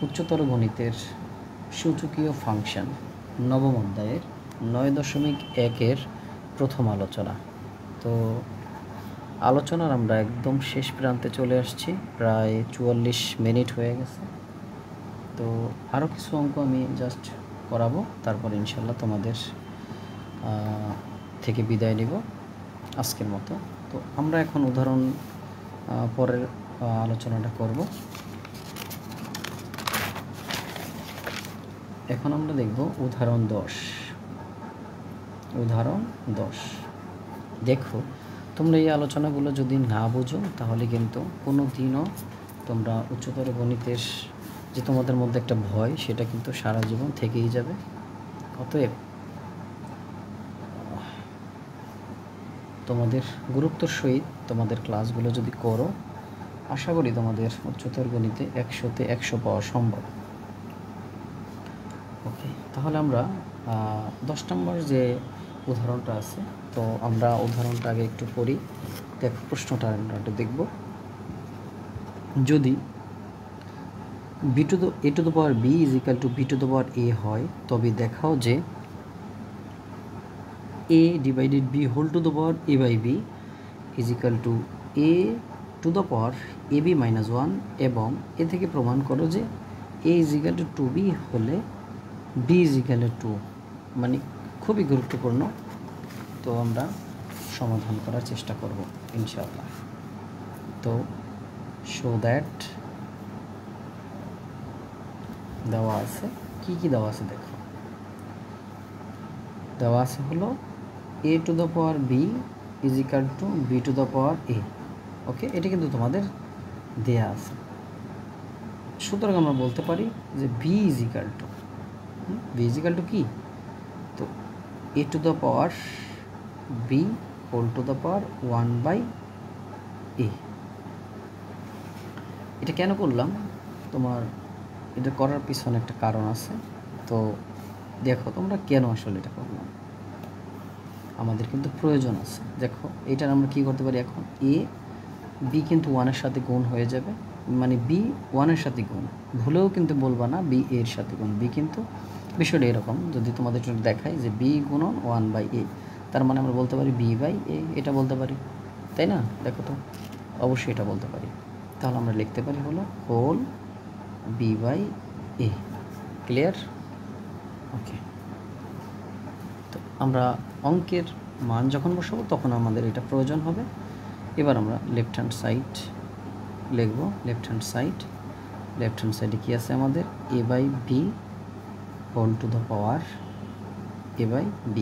Speaker 1: উচ্চতর গণিতের সূচকীয় ফাংশন নবম অধ্যায়ের 9.1-এর প্রথম আলোচনা। তো আলোচনার আমরা একদম শেষ প্রান্তে চলে আসছি, প্রায় 44 মিনিট হয়ে গেছে। তো আরও কিছু অঙ্ক আমি জাস্ট করাবো, তারপর ইনশাল্লাহ তোমাদের থেকে বিদায় নিব আজকের মতো। তো আমরা এখন উদাহরণ পরের আলোচনাটা করব। এখন আমরা দেখব উদাহরণ 10। উদাহরণ 10 দেখো, তোমরা এই আলোচনাগুলো যদি না বুঝো তাহলে কিন্তু কোনো দিনও তোমরা উচ্চতর গণিতের যে তোমাদের মধ্যে একটা ভয়, সেটা কিন্তু সারা জীবন থেকেই যাবে। অতএব তোমাদের গুরুত্বর সহিত তোমাদের ক্লাসগুলো যদি করো, আশা করি তোমাদের উচ্চতর গণিতে 100-তে 100 পাওয়া সম্ভব। ওকে, তাহলে আমরা 10 নম্বর যে উদাহরণটা আছে, তো আমরা উদাহরণটা আগে একটু পড়ি। দেখো, প্রশ্নটা আমরা একটু দেখব। যদি a to the power b is equal to b to the power a হয়, তবে দেখাও যে a divided b whole to the power a by b is equal to a to the power ab minus 1, এবং এ থেকে প্রমাণ করো যে a is equal to 2b হলে b is equal to 2। মানে খুবই গুরুত্বপূর্ণ। তো আমরা সমাধান করার চেষ্টা করব ইনশাআল্লাহ। তো শো দ্যাট দেওয়া আছে, কি কি দেওয়া আছে দেখো। দেওয়া আছে হলো a to the power b is equal to b to the power a। ওকে, এটা কিন্তু তোমাদের দেয়া আছে। সুতরাং আমরা বলতে পারি যে b is equal to কি, তো a to the power b whole to the power 1 by a। এটা কেন করলাম, তোমার এটা করার পিছনে একটা কারণ আছে। তো দেখো, তোমরা কেন আসলে এটা করলাম, আমাদের কিন্তু প্রয়োজন আছে। দেখো, এটার আমরা কি করতে পারি, এখন a b কিন্তু 1-এর সাথে গুণ হয়ে যাবে, মানে b 1-এর সাথে গুণ, ভুলেও কিন্তু বলবা না b এর সাথে গুণ। b কিন্তু বিষয়টা এরকম, যদি তোমাদের একটু দেখাই যে b গুণন 1 by a, তার মানে আমরা বলতে পারি b by a, এটা বলতে পারি, তাই না? দেখো তো, অবশ্যই এটা বলতে পারি। তাহলে আমরা লিখতে পারি হলো whole b by a। Clear? Okay, তো আমরা অঙ্কের মান যখন বসাবো তখন আমাদের এটা প্রয়োজন হবে। এবার আমরা লেফট হ্যান্ড সাইড লিখব। লেফট হ্যান্ড সাইডে কী আছে আমাদের, a by b whole to the power a by b,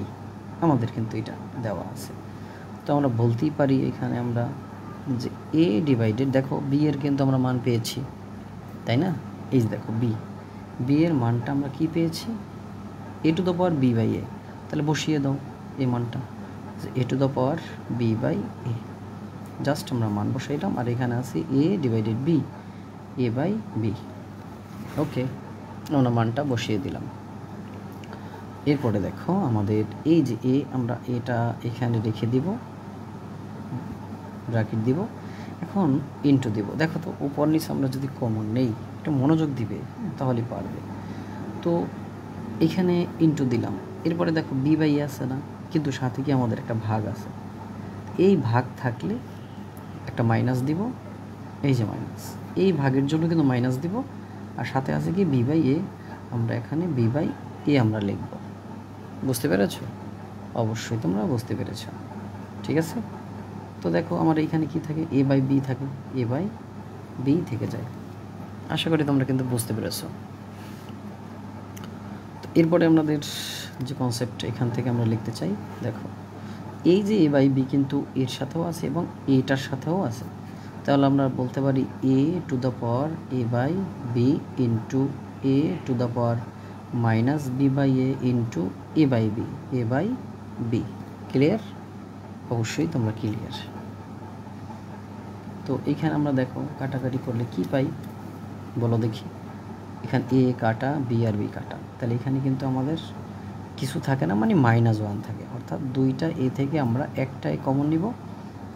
Speaker 1: আমাদের কিন্তু এটা দেওয়া আছে। তো আমরা বলতেই পারি এখানে আমরা যে a ডিভাইডেড, দেখো b এর কিন্তু আমরা মান পেয়েছি, তাই না? এই যে দেখো b এর মানটা আমরা কি পেয়েছি, a to the power b by a। তাহলে বসিয়ে দাও এই মানটা, a to the power b by a, just আমরা মান বসাইলাম। আর এখানে আছে a divided b, a by b। ওকে, আমরা মানটা বসিয়ে দিলাম। এরপরে দেখো আমাদের এই যে a, আমরা এটা এখানে রেখে দিব, ব্র্যাকেট দিব, এখন ইনটু দিব। দেখো তো, উপর নিচে আমরা যদি কমন নেই, একটু মনোযোগ দিবে তাহলেই পারবে। তো এখানে ইনটু দিলাম। এরপরে দেখো b বাই a আছে না, কিন্তু সাথে কি আমাদের একটা ভাগ আছে, এই ভাগ থাকলে একটা মাইনাস দিব, এই যে মাইনাস, এই ভাগের জন্য কিন্তু মাইনাস দিব। আর সাথে আছে কি b বাই a, আমরা এখানে b বাই a আমরা লিখব। বুঝতে পেরেছ? অবশ্যই তোমরা বুঝতে পেরেছ, ঠিক আছে? তো দেখো আমার এইখানে কি থাকে, a বাই b থাকে, a বাই b থেকে যায়। আশা করি তোমরা কিন্তু বুঝতে পেরেছো। তো এরপরে আমাদের যে কনসেপ্ট এখান থেকে আমরা লিখতে চাই, দেখো এই যে a বাই b কিন্তু এর সাথেও আছে এবং এটার সাথেও আছে। তাহলে আমরা বলতে পারি a to the power a by b into a to the power minus b by a into a by b। Clear? অবশ্যই তোমরা ক্লিয়ার। তো এখানে আমরা দেখো কাটাকাটি করলে কি পাই বলো দেখি, এখানে a কাটা b আর b কাটা, তাহলে এখানে কিন্তু আমাদের কিছু থাকে না, মানে -1 থাকে, অর্থাৎ দুইটা a থেকে আমরা একটাই কমন নিব।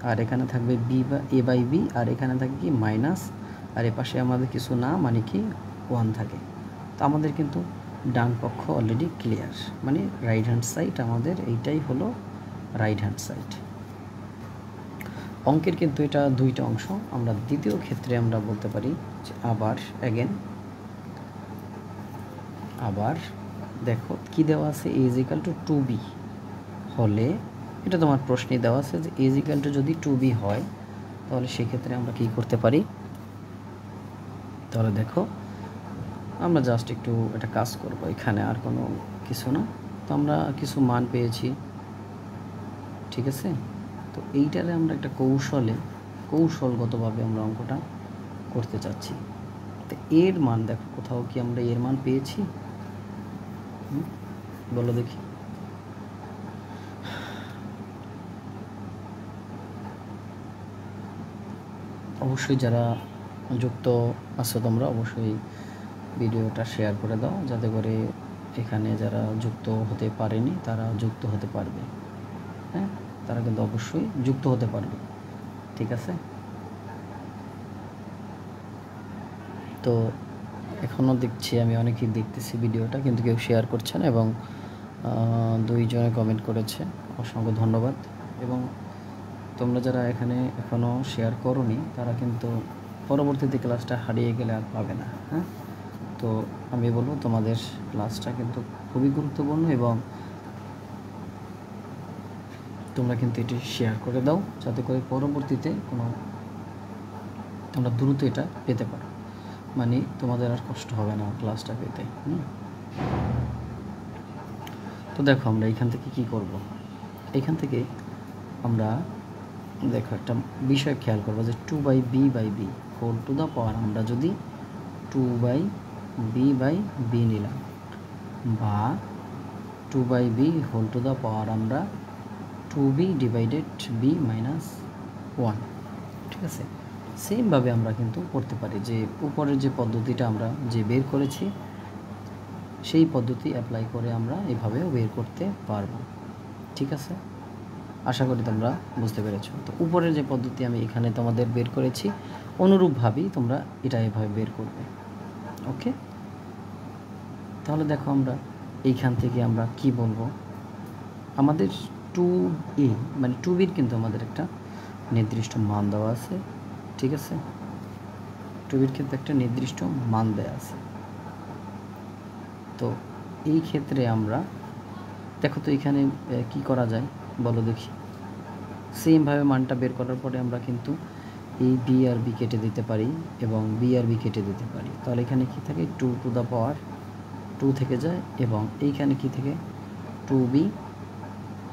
Speaker 1: আর এখানে থাকবে a বাই b, আর এখানে থাকবে কি মাইনাস, আর এ পাশে আমাদের কিছু না, মানে কি 1 থাকে। তো আমাদের কিন্তু ডান পক্ষ অলরেডি ক্লিয়ার, মানে রাইট হ্যান্ড সাইড আমাদের এইটাই হলো রাইট হ্যান্ড সাইড। অঙ্কের কিন্তু এটা দুইটা অংশ। আমরা দ্বিতীয় ক্ষেত্রে আমরা বলতে পারি যে আবার দেখো কি দেওয়া আছে, a = 2b হলে, এটা তোমার প্রশ্নে দেওয়া আছে যে a = যদি 2b হয় তাহলে সেক্ষেত্রে আমরা কি করতে পারি, তাহলে দেখো আমরা জাস্ট একটু একটা কাজ করব, এখানে আর কোনো কিছু না। তো আমরা কিছু মান পেয়েছি, ঠিক আছে। তো এইটারে আমরা একটা কৌশলগতভাবে আমরা অঙ্কটা করতে চাচ্ছি। তো এর মান দেখো, কোথাও কি আমরা এর মান পেয়েছি? বলো দেখি। অবশ্যই যারা যুক্ত আছো তোমরা অবশ্যই ভিডিওটা শেয়ার করে দাও, যাতে করে এখানে যারা যুক্ত হতে পারেনি তারা যুক্ত হতে পারবে। হ্যাঁ, তারা কিন্তু অবশ্যই যুক্ত হতে পারবে, ঠিক আছে। তো এখনও দেখছি আমি, অনেকেই দেখতেছি ভিডিওটা, কিন্তু কেউ শেয়ার করছে না, এবং 2 জনে কমেন্ট করেছে, অসংখ্য ধন্যবাদ। এবং তোমরা যারা এখানে এখনও শেয়ার করোনি তারা কিন্তু পরবর্তীতে ক্লাসটা হারিয়ে গেলে আর পাবে না। হ্যাঁ, তো আমি বলবো তোমাদের ক্লাসটা কিন্তু খুবই গুরুত্বপূর্ণ, এবং তোমরা কিন্তু এটি শেয়ার করে দাও, যাতে করে পরবর্তীতে তোমরা দ্রুত এটা পেতে পারো, মানে তোমাদের আর কষ্ট হবে না ক্লাসটা পেতে। তো দেখো আমরা এখান থেকে কি করব, এখান থেকে আমরা দেখো একটা বিষয় খেয়াল করবো যে 2/b/b হোল টু দ্য পাওয়ার, আমরা যদি 2/b/b নিলাম, বা 2/b হোল টু দ্য পাওয়ার আমরা 2b/b-1, ঠিক আছে। সেমভাবে আমরা কিন্তু করতে পারি, যে উপরের যে পদ্ধতিটা আমরা যে বের করেছি সেই পদ্ধতি অ্যাপ্লাই করে আমরা এভাবেও বের করতে পারবো, ঠিক আছে। আশা করি তোমরা বুঝতে পেরেছো। তো উপরের যে পদ্ধতি আমি এখানে তোমাদের বের করেছি, অনুরূপভাবেই তোমরা এটা এভাবে বের করবে, ওকে। তাহলে দেখো আমরা এইখান থেকে আমরা কি বলবো, আমাদের 2a মানে 2bর কিন্তু আমাদের একটা নির্দিষ্ট মান দেওয়া আছে, ঠিক আছে। 2bর কিন্তু একটা নির্দিষ্ট মান দেওয়া আছে। তো এই ক্ষেত্রে আমরা দেখো, তো এখানে কি করা যায় বলো দেখি। সেমভাবে মানটা বের করার পরে আমরা কিন্তু এই বি আর বি কেটে দিতে পারি, এবং বি আর বি কেটে দিতে পারি। তাহলে এখানে কি থাকে, 2 টু দ্য পাওয়ার 2 থেকে যায়, এবং এইখানে কি থেকে 2b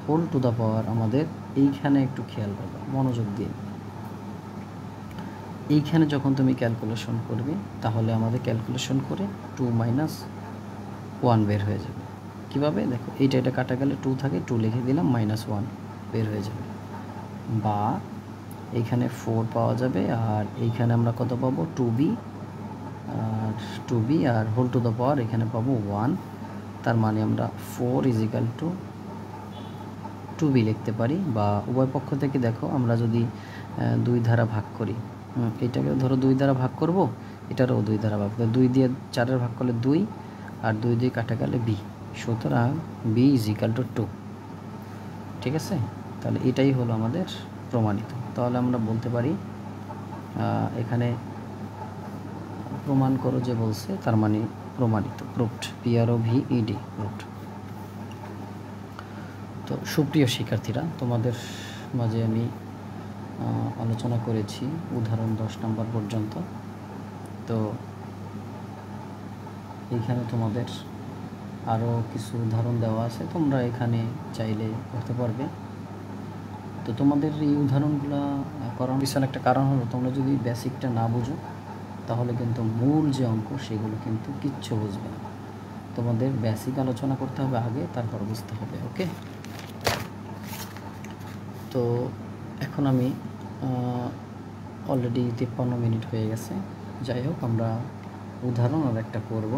Speaker 1: হোল টু দ্য পাওয়ার, আমাদের এইখানে একটু খেয়াল করবে, মনোযোগ দিয়ে। এইখানে যখন তুমি ক্যালকুলেশন করবে, তাহলে আমাদের ক্যালকুলেশন করে 2 - 1 বের হয়ে যাবে। কীভাবে দেখো, এটা কাটা গেলে 2 থাকে, 2 লিখে দিলাম, -1 বের হয়ে যাবে। বা এইখানে 4 পাওয়া যাবে, আর এইখানে আমরা কত পাবো, 2b আর হোল টু দ্য পাওয়ার এখানে পাবো 1। তার মানে আমরা 4 = 2b লিখতে পারি। বা উভয় পক্ষ থেকে দেখো, আমরা যদি 2 দ্বারা ভাগ করি, এটাকে ধরো 2 দ্বারা ভাগ করব, এটারও 2 দ্বারা ভাগ করব, 2 দিয়ে 4 ভাগ করলে 2, আর 2 দিয়ে কাটা গেলে b, সুতরাং b = 2, ঠিক আছে। তাহলে এটাই হলো আমাদের প্রমাণিত। তাহলে আমরা বলতে পারি এখানে প্রমাণ করো যে বলছে, তার মানে প্রমাণিত, প্রুভড, PROVED, প্রুভড। তো সুপ্রিয় শিক্ষার্থীরা, তোমাদের মাঝে আমি আলোচনা করেছি উদাহরণ 10 নম্বর পর্যন্ত। তো এইখানে তোমাদের আরও কিছু উদাহরণ দেওয়া আছে, তোমরা এখানে চাইলে করতে পারবে। তো তোমাদের এই উদাহরণগুলো করার পিছনে একটা কারণ হলো, তোমরা যদি বেসিকটা না বুঝো তাহলে কিন্তু মূল যে অঙ্ক সেগুলো কিন্তু কিচ্ছু বুঝবে না। তোমাদের বেসিক আলোচনা করতে হবে আগে, তারপর বুঝতে হবে, ওকে। তো এখন আমি অলরেডি 53 মিনিট হয়ে গেছে। যাই হোক, আমরা উদাহরণ আর একটা করব,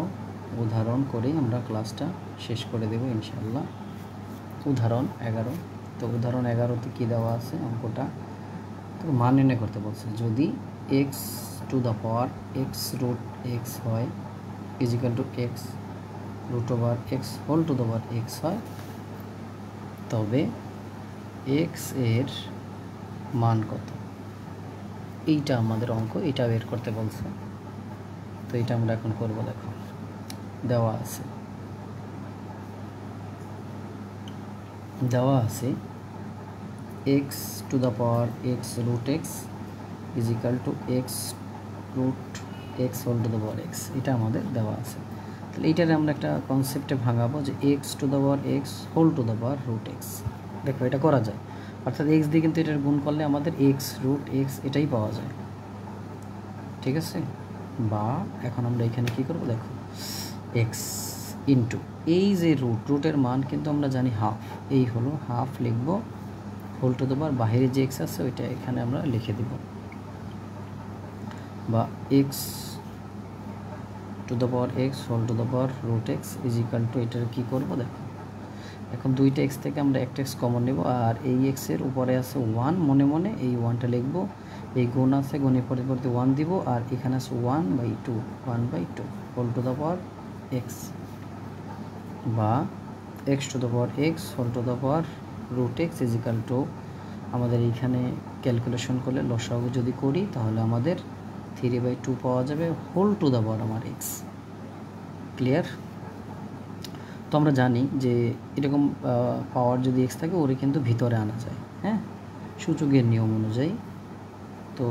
Speaker 1: উদাহরণ করেই আমরা ক্লাসটা শেষ করে দেব ইনশাআল্লাহ। উদাহরণ 11। তো উদাহরণ 11তে কী দেওয়া আছে, অঙ্কটা তো মান নির্ণয় করতে বলছে। যদি x to the power x√x হয় = x√x whole to the power x হয়, তবে x এর মান কত, এইটা আমাদের অঙ্ক, এটা বের করতে বলছে। তো এটা আমরা এখন করব। দেখো দেওয়া আছে x to the power x√x is equal to x root x whole to the power x, এটা আমাদের দেওয়া আছে। তাহলে এইটারে আমরা একটা কনসেপ্টে ভাঙাবো যে x to the power x whole to the power root x. দেখো এটা করা যায়, অর্থাৎ এক্স দিয়ে কিন্তু এটার গুণ করলে আমাদের এক্স রুট এক্স এটাই পাওয়া যায়, ঠিক আছে। বা এখন আমরা এখানে কী করবো, দেখো এক্স ইন্টু এই যে রুটের মান কিন্তু আমরা জানি হাফ, এই হলো হাফ লিখবো, হোল টু দ্য পাওয়ার বাইরে যে এক্স আছে ওইটা এখানে আমরা লিখে দিব, বা x to the power x whole to the power root x is equal to, এটার কী করবো দেখো, এখন দুইটা এক্স থেকে আমরা একটা এক্স কমন নেব, আর এই এক্সের উপরে আছে ওয়ান, মনে মনে এই ওয়ানটা লিখবো, এই গুণ আছে গুণের পরিবর্তে ওয়ান দিব, আর এখানে আছে 1/2 whole to the power X, বা x to the power x whole to the power root x is equal to, আমাদের এইখানে ক্যালকুলেশন করলে লসাগু যদি করি তাহলে আমাদের 3/2 পাওয়া যাবে হোল টু দ্য পাওয়ার আমার এক্স। ক্লিয়ার? তো আমরা জানি যে এরকম পাওয়ার যদি এক্স থাকে ওরে কিন্তু ভিতরে আনা যায়, হ্যাঁ, সূচকের নিয়ম অনুযায়ী। তো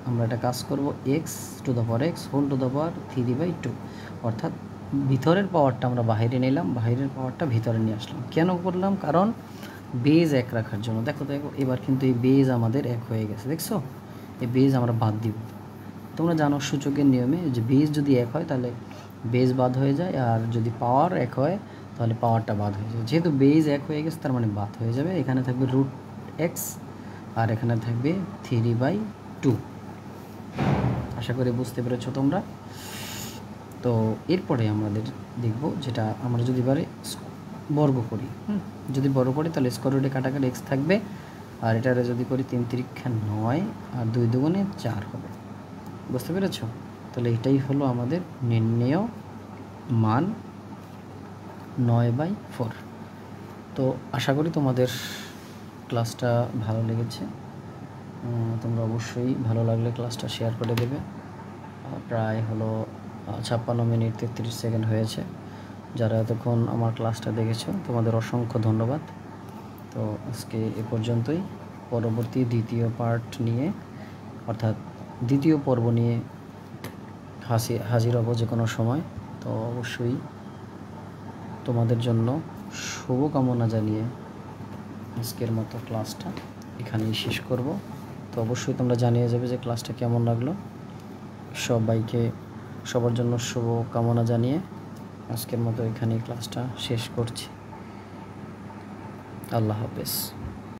Speaker 1: আমরা একটা কাজ করব, x to the power x whole to the power 3/2, অর্থাৎ ভিতরের পাওয়ারটা আমরা বাইরে নিলাম, বাইরের পাওয়ারটা ভিতরে নিয়ে আসলাম। কেন করলাম? কারণ বেজ এক রাখার জন্য। দেখো এবার কিন্তু এই বেজ আমাদের এক হয়ে গেছে, দেখছো? এই বেজ আমরা বাদ দিব। তোমরা জানো সূচকের নিয়মে যে বেজ যদি এক হয় তাহলে বেজ বাদ হয়ে যায়, আর যদি পাওয়ার এক হয় তাহলে পাওয়ারটা বাদ হয়ে যায়। যেহেতু বেজ এক হয়ে গেছে তার মানে বাদ হয়ে যাবে। এখানে থাকবে রুট এক্স আর এখানে থাকবে 3/2। আশা করি বুঝতে পেরেছো তোমরা। তো এরপরে আমাদের দেখব যেটা আমরা যদি এবারে বর্গ করি, যদি বর্গ করি তাহলে স্কোয়ার রুটে কাটাকাটি এক্স থাকবে, আর এটারে যদি করি 3 × 9 আর 2 × 2 = 4 হবে। বুঝতে পেরেছো? তাহলে এটাই হলো আমাদের নির্ণেয় মান 9/4। তো আশা করি তোমাদের ক্লাসটা ভালো লেগেছে। তোমরা অবশ্যই ভালো লাগলে ক্লাসটা শেয়ার করে দেবে। প্রায় হলো 56 মিনিট 33 সেকেন্ড হয়েছে। যারা এতক্ষণ আমার ক্লাসটা দেখেছো তোমাদের অসংখ্য ধন্যবাদ। তো আজকে এ পর্যন্তই। পরবর্তী দ্বিতীয় পার্ট নিয়ে, অর্থাৎ দ্বিতীয় পর্ব নিয়ে হাজির হব যে কোনো সময়। তো অবশ্যই তোমাদের জন্য শুভকামনা জানিয়ে আজকের মতো ক্লাসটা এখানেই শেষ করব। তো অবশ্যই তোমরা জানিয়ে যাবে যে ক্লাসটা কেমন লাগলো। সবাইকে সবার জন্য শুভকামনা জানিয়ে আজকের মতো এখানেই ক্লাসটা শেষ করছি। আল্লাহ হাফেজ।